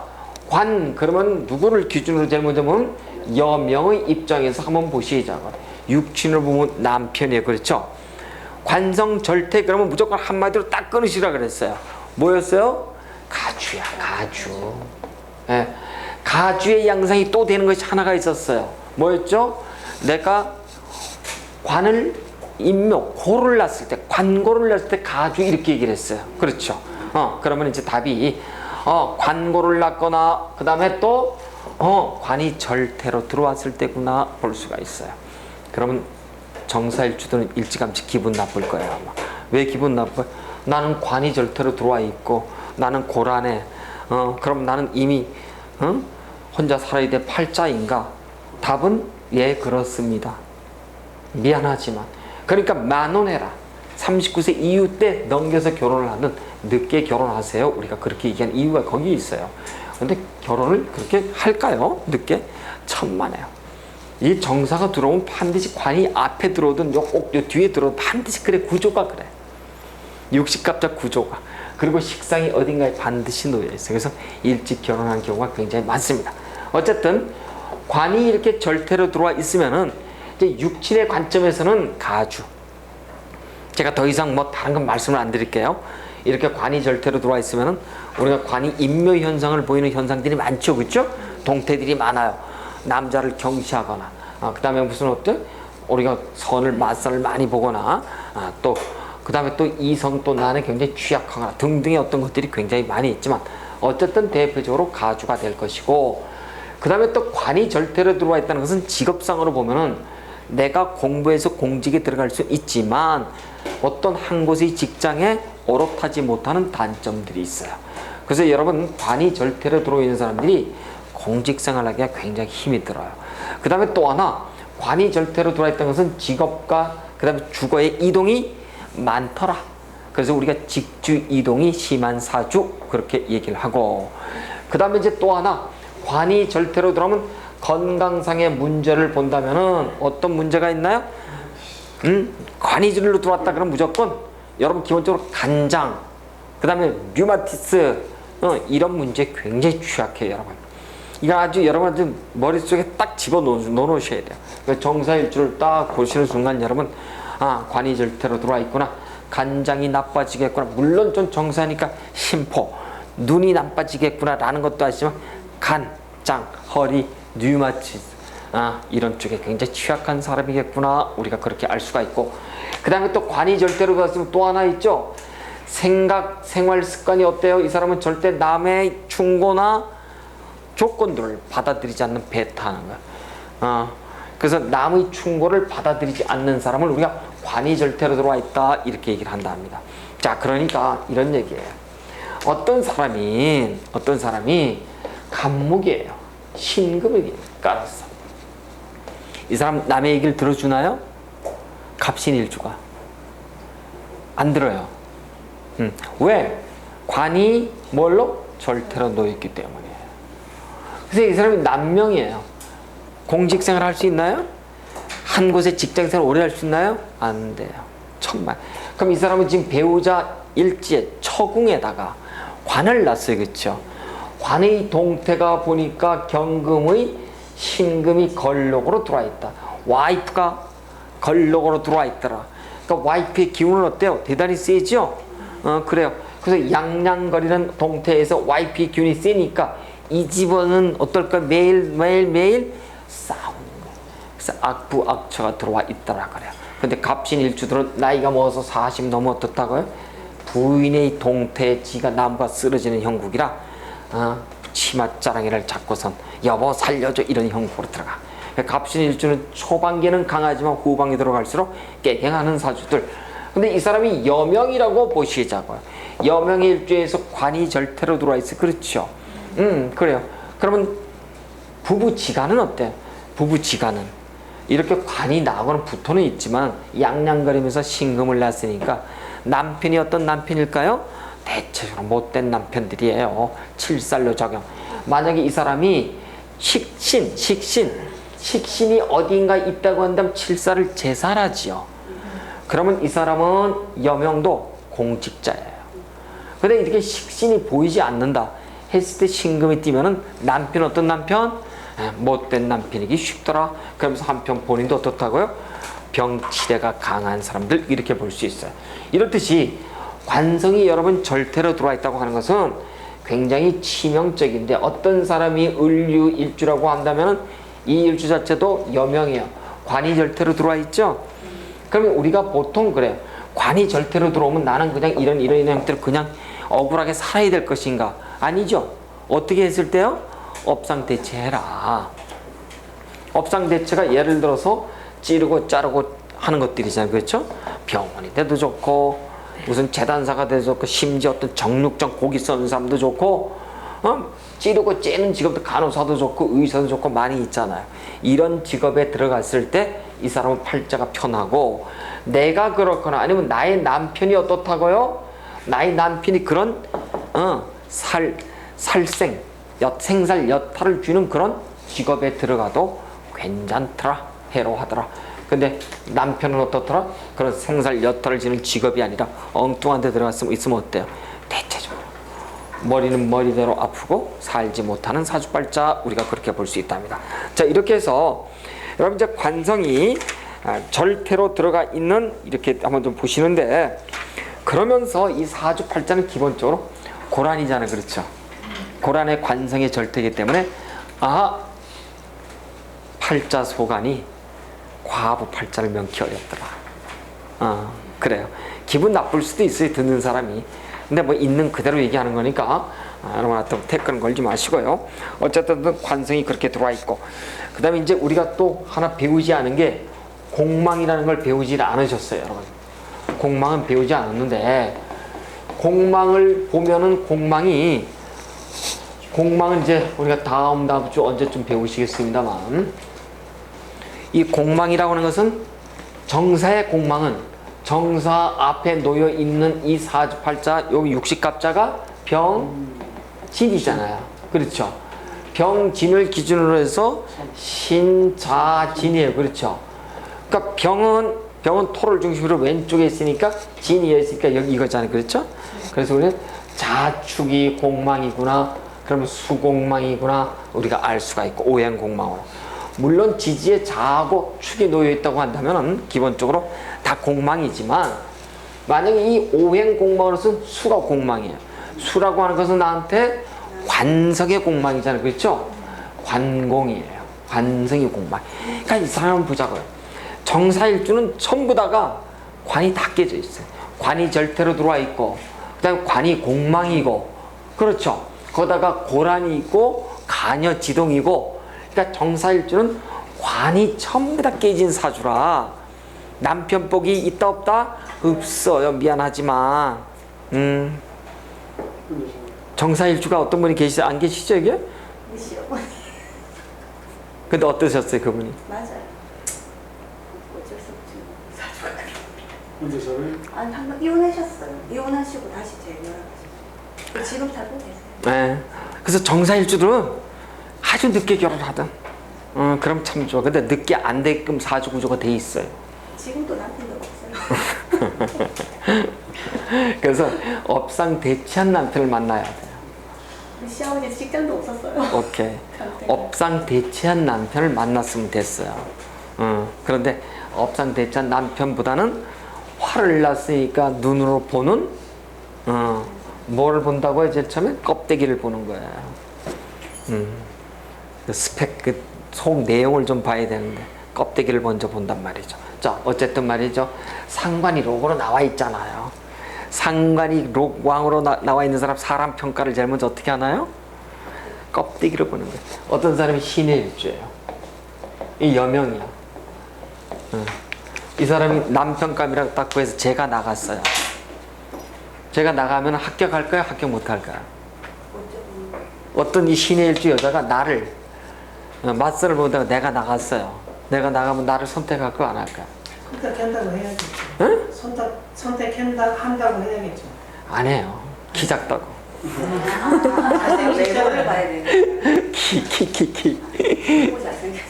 관, 그러면 누구를 기준으로 제일 먼저 보면 여명의 입장에서 한번 보시자고요. 육친을 보면 남편이에요. 그렇죠? 관성 절태, 그러면 무조건 한마디로 딱 끊으시라 그랬어요. 뭐였어요? 가주야, 가주. 예. 가주의 양상이 또 되는 것이 하나가 있었어요. 뭐였죠? 내가 관을 고를 났을 때, 관고를 났을 때 가주, 이렇게 얘기를 했어요. 그렇죠? 그러면 이제 답이 관고를 났거나 그 다음에 또 관이 절태로 들어왔을 때구나 볼 수가 있어요. 그러면 정사일주들은 일찌감치 기분 나쁠 거예요. 아마. 왜 기분 나빠요? 나는 관이 절태로 들어와 있고 나는 고란에 그럼 나는 이미 혼자 살아야 될 팔자인가? 답은 예, 그렇습니다. 미안하지만, 그러니까 만원해라. 39세 이후 때 넘겨서 결혼을 하든 늦게 결혼하세요. 우리가 그렇게 얘기한 이유가 거기에 있어요. 근데 결혼을 그렇게 할까요? 늦게? 천만에요. 이 정사가 들어오면 반드시 관이 앞에 들어오든 요 뒤에 들어오든 반드시 그래. 구조가 그래. 육식갑자 구조가. 그리고 식상이 어딘가에 반드시 놓여 있어요. 그래서 일찍 결혼한 경우가 굉장히 많습니다. 어쨌든 관이 이렇게 절태로 들어와 있으면은 이제 육친의 관점에서는 가주. 제가 더 이상 뭐 다른 건 말씀을 안 드릴게요. 이렇게 관이 절태로 들어와 있으면은 우리가 관이 인묘 현상을 보이는 현상들이 많죠, 그렇죠? 동태들이 많아요. 남자를 경시하거나, 그 다음에 무슨 어때? 우리가 맞선을 많이 보거나, 또 그 다음에 또 이성 또 나는 굉장히 취약하거나 등등의 어떤 것들이 굉장히 많이 있지만, 어쨌든 대표적으로 가주가 될 것이고, 그 다음에 또 관이 절대로 들어와 있다는 것은 직업상으로 보면은 내가 공부해서 공직에 들어갈 수 있지만 어떤 한 곳의 직장에 오롯하지 못하는 단점들이 있어요. 그래서 여러분, 관이 절대로 들어와 있는 사람들이 공직생활 하기가 굉장히 힘이 들어요. 그 다음에 또 하나, 관이 절대로 들어와 있다는 것은 직업과 그 다음에 주거의 이동이 많더라. 그래서 우리가 직주 이동이 심한 사주, 그렇게 얘기를 하고, 그 다음에 이제 또 하나, 관이 절대로 들어오면 건강상의 문제를 본다면은 어떤 문제가 있나요? 관이 절로 들어왔다 그러면 무조건 여러분 기본적으로 간장, 그 다음에 류마티스, 이런 문제 굉장히 취약해요, 여러분. 이거 아주 여러분 머릿속에 딱 집어넣으셔야 돼요. 정사일주를 딱 보시는 순간 여러분, 관이 절대로 들어와 있구나, 간장이 나빠지겠구나, 물론 좀 정사니까 심포, 눈이 나빠지겠구나 라는 것도 아시지만 간, 장, 허리, 류마티스, 이런 쪽에 굉장히 취약한 사람이겠구나, 우리가 그렇게 알 수가 있고, 그 다음에 또 관이 절대로 들어왔으면 또 하나 있죠. 생각, 생활 습관이 어때요? 이 사람은 절대 남의 충고나 조건들을 받아들이지 않는 배타하는 거야. 그래서 남의 충고를 받아들이지 않는 사람을 우리가 관이 절대로 들어와 있다, 이렇게 얘기를 한다 합니다. 자, 그러니까 이런 얘기예요. 어떤 사람이 간목이에요. 신금을 깔았어. 이 사람 남의 얘기를 들어주나요? 갑신일주가 안 들어요. 왜? 관이 뭘로? 절대로 놓여있기 때문에. 그래서 이 사람이 남명이에요. 공직생활 할 수 있나요? 한 곳에 직장생활 오래 할 수 있나요? 안 돼요. 천만. 그럼 이 사람은 지금 배우자 일지에 처궁에다가 관을 놨어요. 그렇죠? 관의 동태가 보니까 경금의 신금이 걸록으로 들어와 있다. 와이프가 걸록으로 들어와 있더라. 그러니까 와이프의 기운은 어때요? 대단히 세죠? 그래요. 그래서 양양거리는 동태에서 와이프의 기운이 세니까 이 집안은 어떨까? 매일 싸우는 거예요. 그래서 악부악처가 들어와 있더라 그래요. 근데 갑신일주들은 나이가 먹어서 40 넘어 어떻다고요? 부인의 동태에 지가 나무가 쓰러지는 형국이라 치맛자랑이를 잡고선 여보 살려줘 이런 형국으로 들어가. 갑신일주는 초반기는 강하지만 후반기 들어갈수록 깨갱하는 사주들. 근데 이 사람이 여명이라고 보시자고요. 여명의 일주에서 관이 절태로 들어와 있어. 그렇죠? 그래요. 그러면 부부지간은 어때? 부부지간은 이렇게 관이 나하고는 붙어는 있지만 양양거리면서 신금을 났으니까 남편이 어떤 남편일까요? 대체적으로 못된 남편들이에요. 칠살로 적용. 만약에 이 사람이 식신이 어디인가 있다고 한다면 칠살을 제살하지요. 그러면 이 사람은 여명도 공직자예요. 근데 이렇게 식신이 보이지 않는다 했을 때 신금이 뛰면은 남편 어떤 남편? 못된 남편이기 쉽더라. 그러면서 한편 본인도 어떻다고요? 병치레가 강한 사람들 이렇게 볼 수 있어요. 이렇듯이 관성이 여러분 절태로 들어와 있다고 하는 것은 굉장히 치명적인데 어떤 사람이 을류일주라고 한다면 이 일주 자체도 여명이에요. 관이 절태로 들어와 있죠. 그러면 우리가 보통 그래요. 관이 절태로 들어오면 나는 그냥 이런 형태로 그냥 억울하게 살아야 될 것인가? 아니죠. 어떻게 했을 때요? 업상대체해라. 업상대체가 예를 들어서 찌르고 자르고 하는 것들이잖아요. 그렇죠? 병원이 돼도 좋고 무슨 재단사가 돼도 좋고 심지어 어떤 정육점 고기 써는 사람도 좋고 찌르고 째는 직업도 간호사도 좋고 의사도 좋고 많이 있잖아요. 이런 직업에 들어갔을 때 이 사람은 팔자가 편하고 내가 그렇거나 아니면 나의 남편이 어떻다고요? 나의 남편이 그런 생살 여타를 주는 그런 직업에 들어가도 괜찮더라. 해로하더라. 근데 남편은 어떻더라? 그런 생살 여타를 주는 직업이 아니라 엉뚱한 데 들어갔으면 있으면 어때요? 대체적으로 머리는 머리대로 아프고 살지 못하는 사주팔자 우리가 그렇게 볼 수 있답니다. 자, 이렇게 해서 여러분 이제 관성이 절태로 들어가 있는 이렇게 한번 좀 보시는데 그러면서 이 사주팔자는 기본적으로 고란이잖아요. 그렇죠? 고란의 관성의 절태이기 때문에 팔자 소간이 과부 팔자를 명키 어렵더라. 그래요. 기분 나쁠 수도 있어요. 듣는 사람이. 근데 뭐 있는 그대로 얘기하는 거니까 여러분 태클은 걸지 마시고요. 어쨌든 관성이 그렇게 들어와 있고 그 다음에 이제 우리가 또 하나 배우지 않은 게 공망이라는 걸 배우지 않으셨어요. 여러분. 공망은 배우지 않았는데 공망을 보면은 공망은 이제 우리가 다음 주 언제쯤 배우시겠습니다만 이 공망이라고 하는 것은 정사의 공망은 정사 앞에 놓여 있는 이 사주팔자 여기 육식갑자가 병진이잖아요. 그렇죠? 병진을 기준으로 해서 신자진이에요. 그렇죠? 그러니까 병은 토를 중심으로 왼쪽에 있으니까 진이에 있으니까 여기 이거잖아요. 그렇죠? 그래서 우리는 자축이 공망이구나. 그러면 수공망이구나. 우리가 알 수가 있고 오행공망으로. 물론 지지에 자하고 축이 놓여 있다고 한다면 기본적으로 다 공망이지만 만약에 이 오행공망으로서는 수가 공망이에요. 수라고 하는 것은 나한테 관성의 공망이잖아요. 그렇죠? 관공이에요. 관성의 공망. 그러니까 이 사람을 보자고요. 정사일주는 전부 다가 관이 다 깨져 있어요. 관이 절태로 들어와 있고 그 다음에 관이 공망이고 그렇죠? 거기다가 고란이 있고 간여지동이고 그러니까 정사일주는 관이 전부 다 깨진 사주라. 남편 복이 있다 없다? 없어요. 미안하지만 정사일주가 어떤 분이 안 계시죠 이게? 시어머니. 근데 어떠셨어요 그분이? 맞아요. 어쩔 수 없지. 사주가 그래. 언제 저를? 아니 방금 이혼하셨어요. 이혼하시고 다시 재결혼하셨어요. 지금 살고 계세요. 네. 그래서 정사일주들은 아주 늦게 결혼하든 그럼 참 좋아. 근데 늦게 안 되게끔 사주 구조가 돼 있어요. 지금도 남편도 없어요. 그래서 업상 대치한 남편을 만나야 돼요. 시아버지 직장도 없었어요. 오케이. 가뜩. 업상대치한 남편을 만났으면 됐어요. 그런데 업상대치한 남편보다는 화를 났으니까 눈으로 보는 뭘 본다고요? 제일 처음에 껍데기를 보는 거예요. 그 스펙, 그 속 내용을 좀 봐야 되는데 껍데기를 먼저 본단 말이죠. 자, 어쨌든 말이죠. 상관이 록으로 나와 있잖아요. 상관이 록왕으로 나와 있는 사람 평가를 제일 먼저 어떻게 하나요? 껍데기를 보는 거예요. 어떤 사람이 신의 일주예요. 이 여명이야. 이 사람이 남편감이라고 딱 구해서 제가 나갔어요. 제가 나가면 합격할까요? 합격 못할까요? 어떤 이 신의 일주 여자가 나를 맞선을 보다가 내가 나갔어요. 내가 나가면 나를 선택할까 안 할까요? 선택한다고 해야겠죠. 응? 한다고 해야겠죠. 안 해요. 키 작다고. 외모를 봐야 되는. 키. 너무 잘생겼어.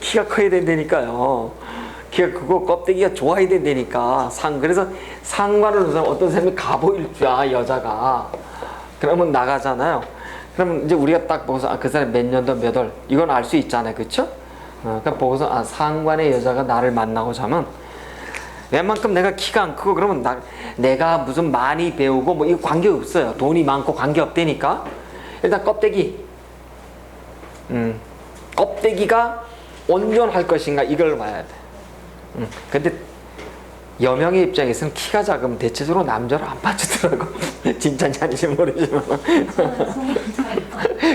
키가 커야 된다니까요. 키가 크고 껍데기가 좋아야 된다니까. 그래서 상관을 놓으면 어떤 사람이 가보일 줄아, 여자가. 그러면 나가잖아요. 그럼 이제 우리가 딱 보고서 그 사람 몇 년도 몇 월 이건 알 수 있잖아요, 그렇죠? 그러니까 보고서 상관의 여자가 나를 만나고자 하면 웬만큼 내가 키가 안 크고 그러면 내가 무슨 많이 배우고 뭐 이거 관계 없어요. 돈이 많고 관계 없다니까. 일단 껍데기. 껍데기가 온전할 것인가 이걸 봐야 돼. 근데 여명의 입장에서는 키가 작으면 대체적으로 남자를 안 봐주더라고. 진짜인지 아닌지 모르지만.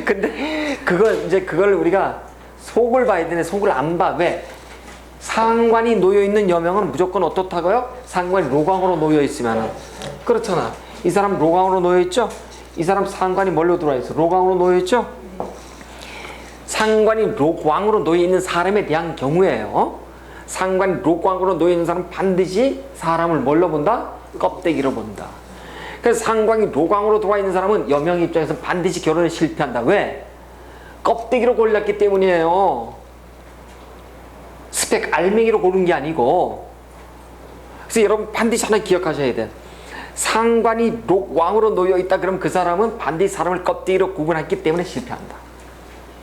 근데 그걸 우리가 속을 봐야 되는데 속을 안 봐. 왜? 상관이 놓여 있는 여명은 무조건 어떻다고요? 상관이 로광으로 놓여 있으면 그렇잖아. 이 사람 로광으로 놓여 있죠? 이 사람 상관이 뭘로 들어와 있어? 로광으로 놓여 있죠? 상관이 로광으로 놓여 있는 사람에 대한 경우에요. 상관이 로광으로 놓여 있는 사람은 반드시 사람을 뭘로 본다? 껍데기로 본다. 그래서 상관이 로광으로 들어와 있는 사람은 여명 입장에서 반드시 결혼에 실패한다. 왜? 껍데기로 골랐기 때문이에요. 스펙 알맹이로 고른 게 아니고. 그래서 여러분 반드시 하나 기억하셔야 돼. 상관이 록왕으로 놓여 있다 그러면 그 사람은 반드시 사람을 껍데기로 구분했기 때문에 실패한다.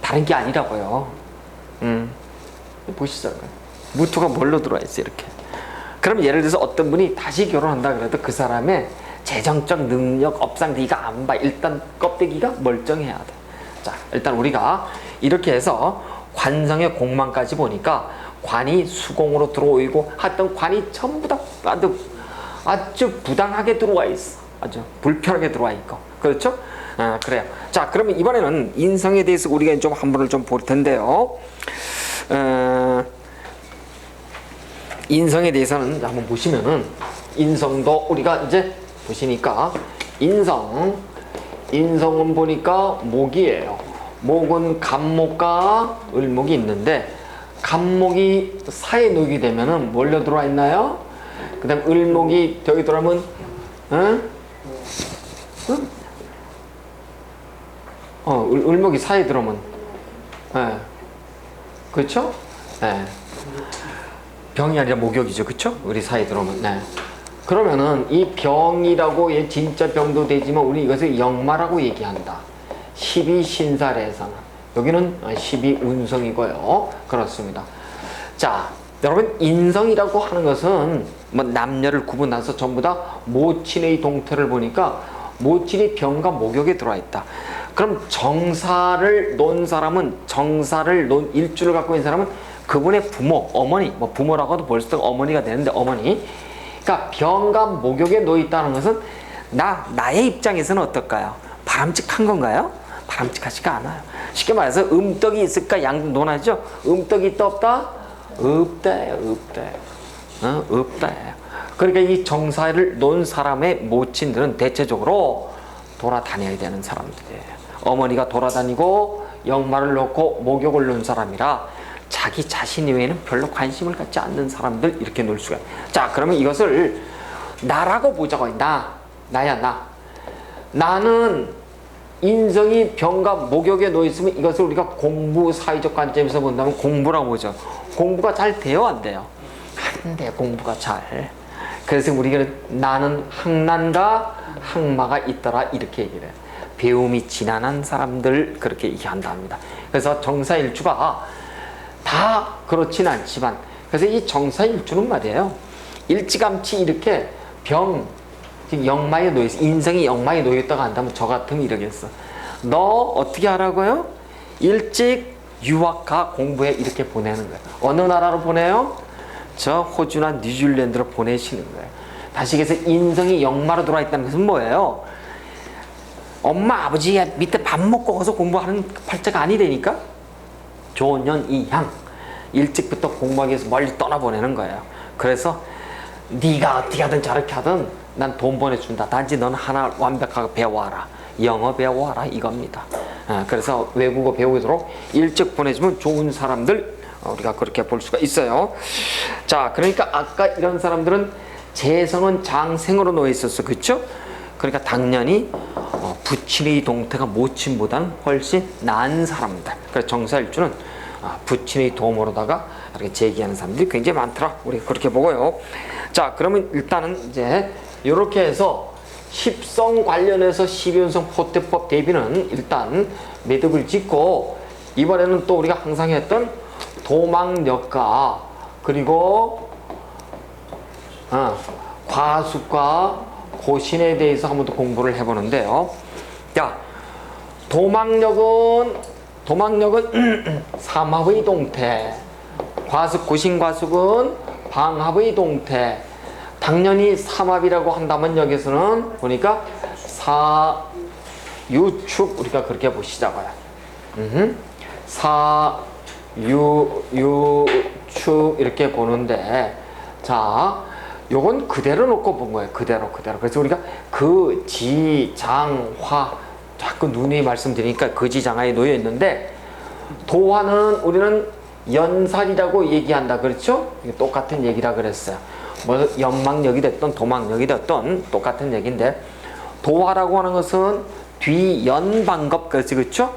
다른 게 아니라고요. 보시죠. 무토가 뭘로 들어와 있어 이렇게. 그러면 예를 들어서 어떤 분이 다시 결혼한다 그래도 그 사람의 재정적 능력 업상대기가 안 봐. 일단 껍데기가 멀쩡해야 돼. 자, 일단 우리가 이렇게 해서 관성의 공망까지 보니까 관이 수공으로 들어오고 하여튼 관이 전부 다 아주 부당하게 들어와 있어. 아주 불편하게 들어와 있고. 그렇죠? 그래요. 자, 그러면 이번에는 인성에 대해서 우리가 좀 한 번을 좀 볼 텐데요. 인성에 대해서는 한번 보시면은 인성도 우리가 이제 보시니까 인성은 보니까 목이에요. 목은 간목과 을목이 있는데 간목이 사이에 놓이게 되면은 뭘로 들어와 있나요? 그 다음 을목이 여기 들어오면 을목이 사이에 들어오면 그렇죠? 병이 아니라 목욕이죠. 그쵸? 우리 사이에 들어오면. 그러면은 이 병이라고 진짜 병도 되지만 우리 이것을 역마라고 얘기한다. 12신살에서는. 여기는 12운성이고요. 그렇습니다. 자, 여러분 인성이라고 하는 것은 뭐 남녀를 구분해서 전부 다 모친의 동태를 보니까 모친이 병과 목욕에 들어와 있다. 그럼 정사를 놓은 사람은 정사를 놓은 일주를 갖고 있는 사람은 그분의 부모, 어머니, 뭐 부모라고도 볼 수도 어머니가 되는데 어머니. 그러니까 병과 목욕에 놓여 있다는 것은 나의 입장에서는 어떨까요? 바람직한 건가요? 바람직하지가 않아요. 쉽게 말해서 음떡이 있을까 양도 논하죠. 음떡이 있다 없다? 없다예요. 없다예요. 그러니까 이 정사를 놓은 사람의 모친들은 대체적으로 돌아다녀야 되는 사람들이에요. 어머니가 돌아다니고 역마를 놓고 목욕을 놓은 사람이라 자기 자신 외에는 별로 관심을 갖지 않는 사람들 이렇게 놓을 수가 있어요. 자, 그러면 이것을 나라고 보자고. 나야. 나는 인성이 병과 목욕에 놓여 있으면 이것을 우리가 공부 사회적 관점에서 본다면 공부라고 보죠. 공부가 잘 돼요, 안 돼요? 안 돼, 공부가 잘. 그래서 우리가 나는 항난과 항마가 있더라 이렇게 얘기를 해요. 배움이 지난한 사람들 그렇게 얘기한다 합니다. 그래서 정사일주가 다 그렇진 않지만, 그래서 이 정사일주는 말이에요, 일찌감치 이렇게 영마에 놓여있어, 인생이 영마에 놓여있다고 한다면 저 같으면 이러겠어. 너 어떻게 하라고요? 일찍 유학가 공부해, 이렇게 보내는 거예요. 어느 나라로 보내요? 저 호주나 뉴질랜드로 보내시는 거예요. 다시 얘기해서 인생이 영마로 들어와 있다는 것은 뭐예요? 엄마 아버지 밑에 밥 먹고 가서 공부하는 팔자가 아니되니까 조년 이향, 일찍부터 공부하기 위해서 멀리 떠나보내는 거예요. 그래서 네가 어떻게 하든 저렇게 하든 난 돈 보내준다. 단지 넌 하나 완벽하게 배워와라. 영어 배워와라, 이겁니다. 그래서 외국어 배우도록 일찍 보내주면 좋은 사람들, 우리가 그렇게 볼 수가 있어요. 자, 그러니까 아까 이런 사람들은 재성은 장생으로 놓여 있었어, 그렇죠? 그러니까 당연히 부친의 동태가 모친보다는 훨씬 나은 사람들. 그래서 정사일주는 부친의 도움으로다가 이렇게 제기하는 사람들이 굉장히 많더라. 우리 그렇게 보고요. 자, 그러면 일단은 이제 이렇게 해서 십성 관련해서 12운성 포태법 대비는 일단 매듭을 짓고, 이번에는 또 우리가 항상 했던 도망역과 그리고 과숙과 고신에 대해서 한번 더 공부를 해보는데요. 자, 도망역은 삼합의 동태, 과숙, 고신, 과숙은 방합의 동태. 당연히 삼합이라고 한다면 여기서는 보니까 사유축, 우리가 그렇게 보시자고요. 사유축 이렇게 보는데, 자, 요건 그대로 놓고 본 거예요. 그대로. 그래서 우리가 그, 지, 장, 화, 자꾸 누누이 말씀드리니까 그, 지, 장화에 놓여 있는데, 도화는 우리는 연살이라고 얘기한다, 그렇죠? 똑같은 얘기라 그랬어요. 뭐 연망역이 됐던 도망역이 됐던 똑같은 얘기인데, 도화라고 하는 것은 뒤연방겁, 그렇죠?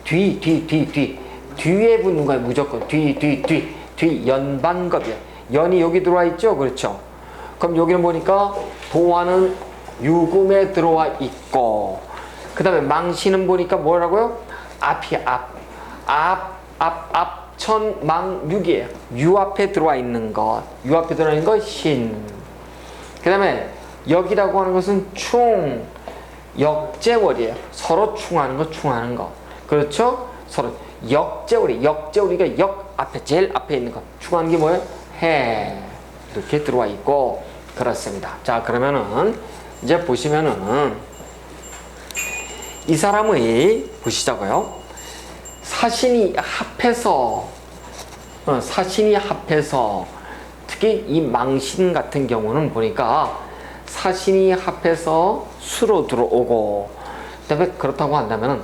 뒤에 붙는 거예요. 무조건 뒤연방겁이에요. 연이 여기 들어와 있죠, 그렇죠? 그럼 여기는 보니까 도화는 유금에 들어와 있고, 그 다음에 망신은 보니까 뭐라고요? 앞이 앞천망육이에요. 유 앞에 들어와 있는 것, 신. 그 다음에 역이라고 하는 것은 충, 역제월이에요. 서로 충하는 거. 그렇죠? 서로 역제월이가 역 앞에, 제일 앞에 있는 것. 충하는 게 뭐예요? 해. 이렇게 들어와 있고, 그렇습니다. 자, 그러면은 이제 보시면은 이 사람의, 보시자고요. 사신이 합해서 특히 이 망신 같은 경우는 보니까 사신이 합해서 수로 들어오고, 그다음에 그렇다고 한다면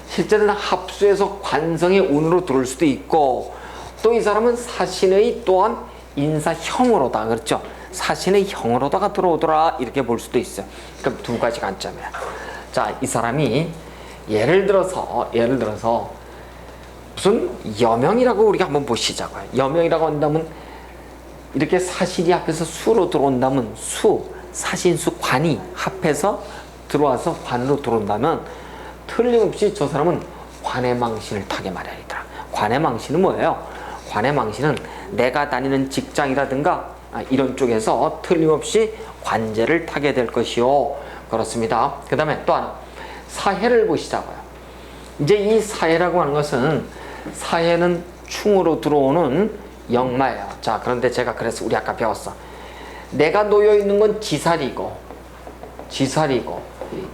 실제는 합수해서 관성의 운으로 들어올 수도 있고, 또 이 사람은 사신의 또한 인사형으로다, 그렇죠? 사신의 형으로다가 들어오더라, 이렇게 볼 수도 있어요. 그럼 두 가지 관점이야. 자, 이 사람이 예를 들어서 무슨 여명이라고 우리가 한번 보시자고요. 여명이라고 한다면 이렇게 사신이 합해서 수로 들어온다면 사신수 관이 합해서 들어와서 관으로 들어온다면 틀림없이 저 사람은 관의 망신을 타게 마련이다. 관의 망신은 뭐예요? 관의 망신은 내가 다니는 직장이라든가 이런 쪽에서 틀림없이 관제를 타게 될 것이요. 그렇습니다. 그 다음에 또 하나, 사해를 보시자고요. 이제 이 사해라고 하는 것은, 사해는 충으로 들어오는 역마예요. 자, 그런데 제가 그래서 우리 아까 배웠어. 내가 놓여 있는 건 지살이고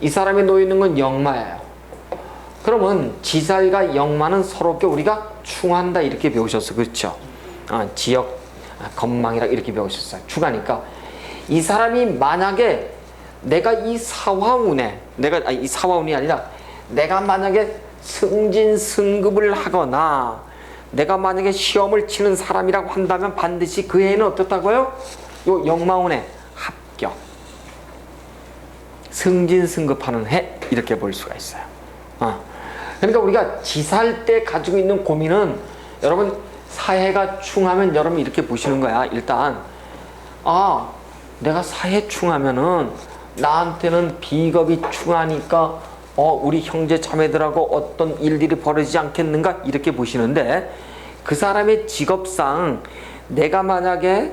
이 사람이 놓여 있는 건 역마예요. 그러면 지살과 역마는 서로께 우리가 충한다, 이렇게 배우셨어, 그렇죠? 지역 건망이라 이렇게 배우셨어요. 충하니까 이 사람이 만약에 내가 이 사화운에, 이 사화운이 아니라 내가 만약에 승진승급을 하거나 내가 만약에 시험을 치는 사람이라고 한다면 반드시 그 해는 어떻다고요? 요 역마운에 합격, 승진승급하는 해, 이렇게 볼 수가 있어요. 그러니까 우리가 지살 때 가지고 있는 고민은, 여러분 사해가 충하면 여러분 이렇게 보시는 거야. 일단 내가 사해 충하면은 나한테는 비겁이 충하니까 우리 형제 자매들하고 어떤 일들이 벌어지지 않겠는가 이렇게 보시는데, 그 사람의 직업상 내가 만약에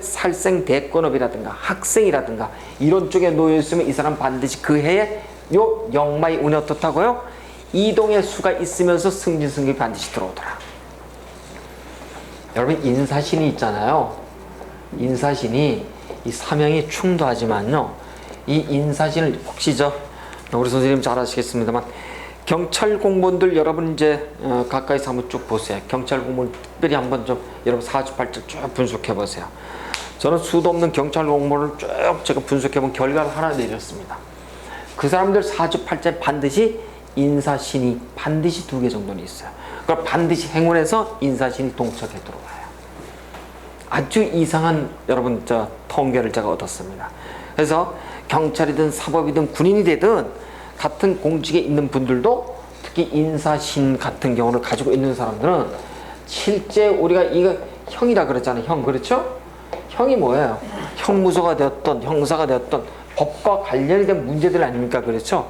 살생 대권업이라든가 학생이라든가 이런 쪽에 놓여 있으면 이 사람 반드시 그 해에 요 역마의 운이 어떻다고요? 이동의 수가 있으면서 승진승급이 반드시 들어오더라. 여러분, 인사신이 있잖아요. 인사신이 이 사명이 충도하지만요, 이 인사신을 혹시 우리 선생님 잘 아시겠습니다만, 경찰 공무원들 여러분 이제 가까이서 한번 쭉 보세요. 경찰 공무원 특별히 한번 좀 여러분 사주팔자 쭉 분석해 보세요. 저는 수도 없는 경찰 공무원을 쭉 제가 분석해 본 결과를 하나 내렸습니다. 그 사람들 사주팔자에 반드시 인사신이 반드시 2개 정도는 있어요. 그걸 반드시 행운해서 인사신이 동척에 들어와요. 아주 이상한 여러분 통계를 제가 얻었습니다. 그래서 경찰이든 사법이든 군인이 되든 같은 공직에 있는 분들도 특히 인사신 같은 경우를 가지고 있는 사람들은 실제 우리가 이거 형이라 그랬잖아요. 형, 그렇죠? 형이 뭐예요? 형무소가 되었던 형사가 되었던 법과 관련이 된 문제들 아닙니까? 그렇죠?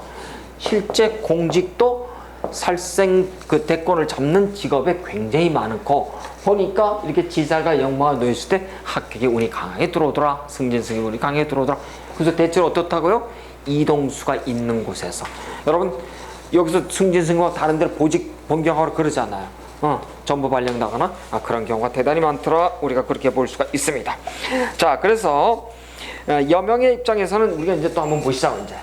실제 공직도 살생 그 대권을 잡는 직업에 굉장히 많고, 보니까 이렇게 지살과 역마가 놓였을 때 합격의 운이 강하게 들어오더라. 승진승의 운이 강하게 들어오더라. 그래서 대체로 어떻다고요? 이동수가 있는 곳에서. 여러분, 여기서 승진승과 다른 데로 보직 변경하고 그러잖아요. 전부 발령당하나? 그런 경우가 대단히 많더라. 우리가 그렇게 볼 수가 있습니다. 자, 그래서 여명의 입장에서는 우리가 이제 또 한번 보시자. 이제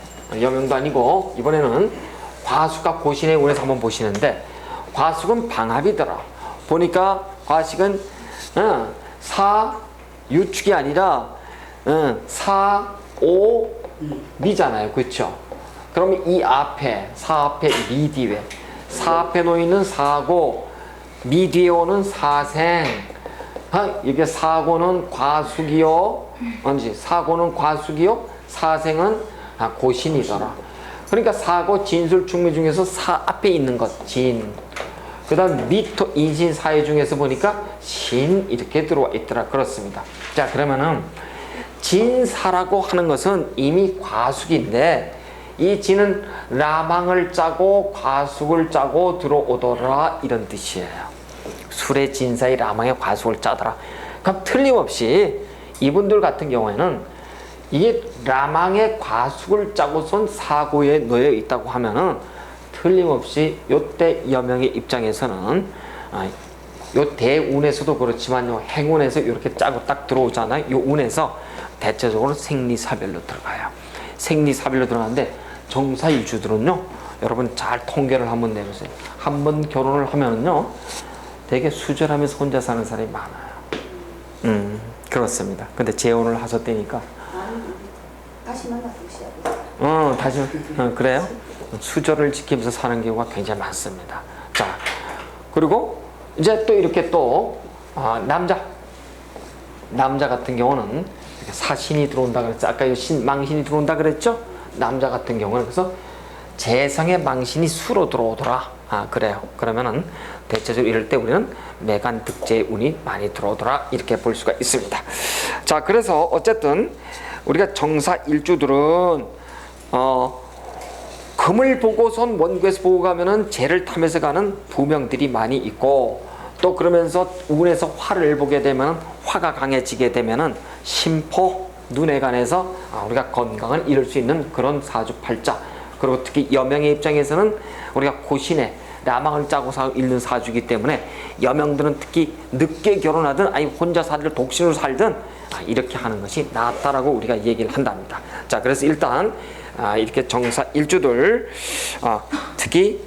여명도 아니고 이번에는 과수가 고신의 운에서 한번 보시는데, 과수는 방합이더라. 보니까 과식은 사유축이 아니라 사오미잖아요. 그렇죠? 그러면 이 앞에 사 앞에 미 뒤에, 사 앞에 놓이는 사고, 미 뒤에 오는 사생. 이게 사고는 과수기요, 사고는 과수기요, 사생은 고신이더라. 그러니까 사고, 진술, 충미 중에서 사 앞에 있는 것 진, 그 다음 미토, 인신, 사회 중에서 보니까 신 이렇게 들어와 있더라. 그렇습니다. 자, 그러면은 진사라고 하는 것은 이미 과숙인데, 이 진은 라망을 짜고 과숙을 짜고 들어오더라, 이런 뜻이에요. 술의 진사의 라망의 과숙을 짜더라. 그럼 틀림없이 이분들 같은 경우에는 이게 라망의 과숙을 짜고선 사고에 놓여 있다고 하면은 틀림없이 요때 여명의 입장에서는 요 대운에서도 그렇지만 요 행운에서 이렇게 짜고 딱 들어오잖아요. 요 운에서 대체적으로 생리사별로 들어가요. 생리사별로 들어가는데 정사일주들은요, 여러분 잘 통계를 한번 내보세요. 한번 결혼을 하면은요, 되게 수절하면서 혼자 사는 사람이 많아요. 그렇습니다. 근데 재혼을 하셨다니까. 다시 만나서 시작해요. 다시, 그래요? 수절을 지키면서 사는 경우가 굉장히 많습니다. 자, 그리고 이제 또 이렇게 또, 남자 같은 경우는 이렇게 사신이 들어온다 그랬죠. 아까 망신이 들어온다 그랬죠? 남자 같은 경우는 그래서 재성의 망신이 수로 들어오더라. 그래요. 그러면은 대체적으로 이럴 때 우리는 매간 득제의 운이 많이 들어오더라. 이렇게 볼 수가 있습니다. 자, 그래서 어쨌든 우리가 정사 일주들은, 금을 보고선 원구에서 보고 가면은 재를 타면서 가는 부명들이 많이 있고, 또 그러면서 운에서 화를 보게 되면 화가 강해지게 되면은 심포, 눈에 관해서 우리가 건강을 잃을 수 있는 그런 사주팔자. 그리고 특히 여명의 입장에서는 우리가 고신에 라망을 짜고 잃는 사주이기 때문에 여명들은 특히 늦게 결혼하든 아니 혼자 살든 독신으로 살든 이렇게 하는 것이 낫다라고 우리가 얘기를 한답니다. 자, 그래서 일단 이렇게 정사 일주들, 특히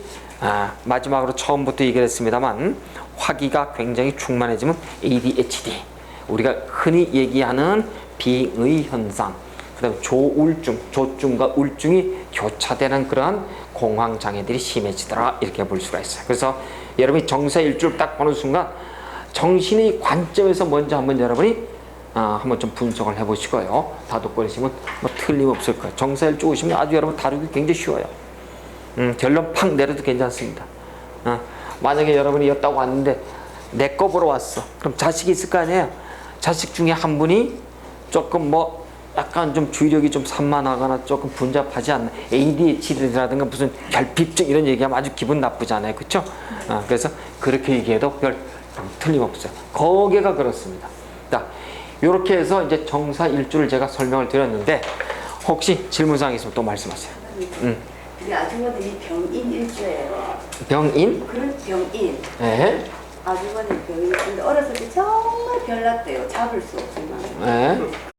마지막으로 처음부터 얘기를 했습니다만, 화기가 굉장히 충만해지면 ADHD, 우리가 흔히 얘기하는 빙의 현상, 그 다음에 조울증, 조증과 울증이 교차되는 그러한 공황장애들이 심해지더라, 이렇게 볼 수가 있어요. 그래서 여러분이 정사일주를 딱 보는 순간 정신의 관점에서 먼저 한번 여러분이 한번 좀 분석을 해보시고요. 다독거리시면 뭐 틀림없을 거예요. 정사일주 오시면 아주 여러분 다루기 굉장히 쉬워요. 결론 팍 내려도 괜찮습니다. 만약에 여러분이 였다고 왔는데 내 거 보러 왔어. 그럼 자식이 있을 거 아니에요. 자식 중에 한 분이 조금 약간 좀 주의력이 좀 산만하거나 조금 분잡하지 않나, ADHD라든가 무슨 결핍증 이런 얘기하면 아주 기분 나쁘잖아요, 그렇죠? 그래서 그렇게 얘기해도 별 틀림없어요. 거기가 그렇습니다. 자, 이렇게 해서 이제 정사일주를 제가 설명을 드렸는데 혹시 질문사항 있으면 또 말씀하세요. 우리 아주머니 병인 일주예요. 병인? 그런 병인. 네. 아주머니 병인. 근데 어렸을 때 정말 별났대요. 잡을 수 없을 만큼. 네.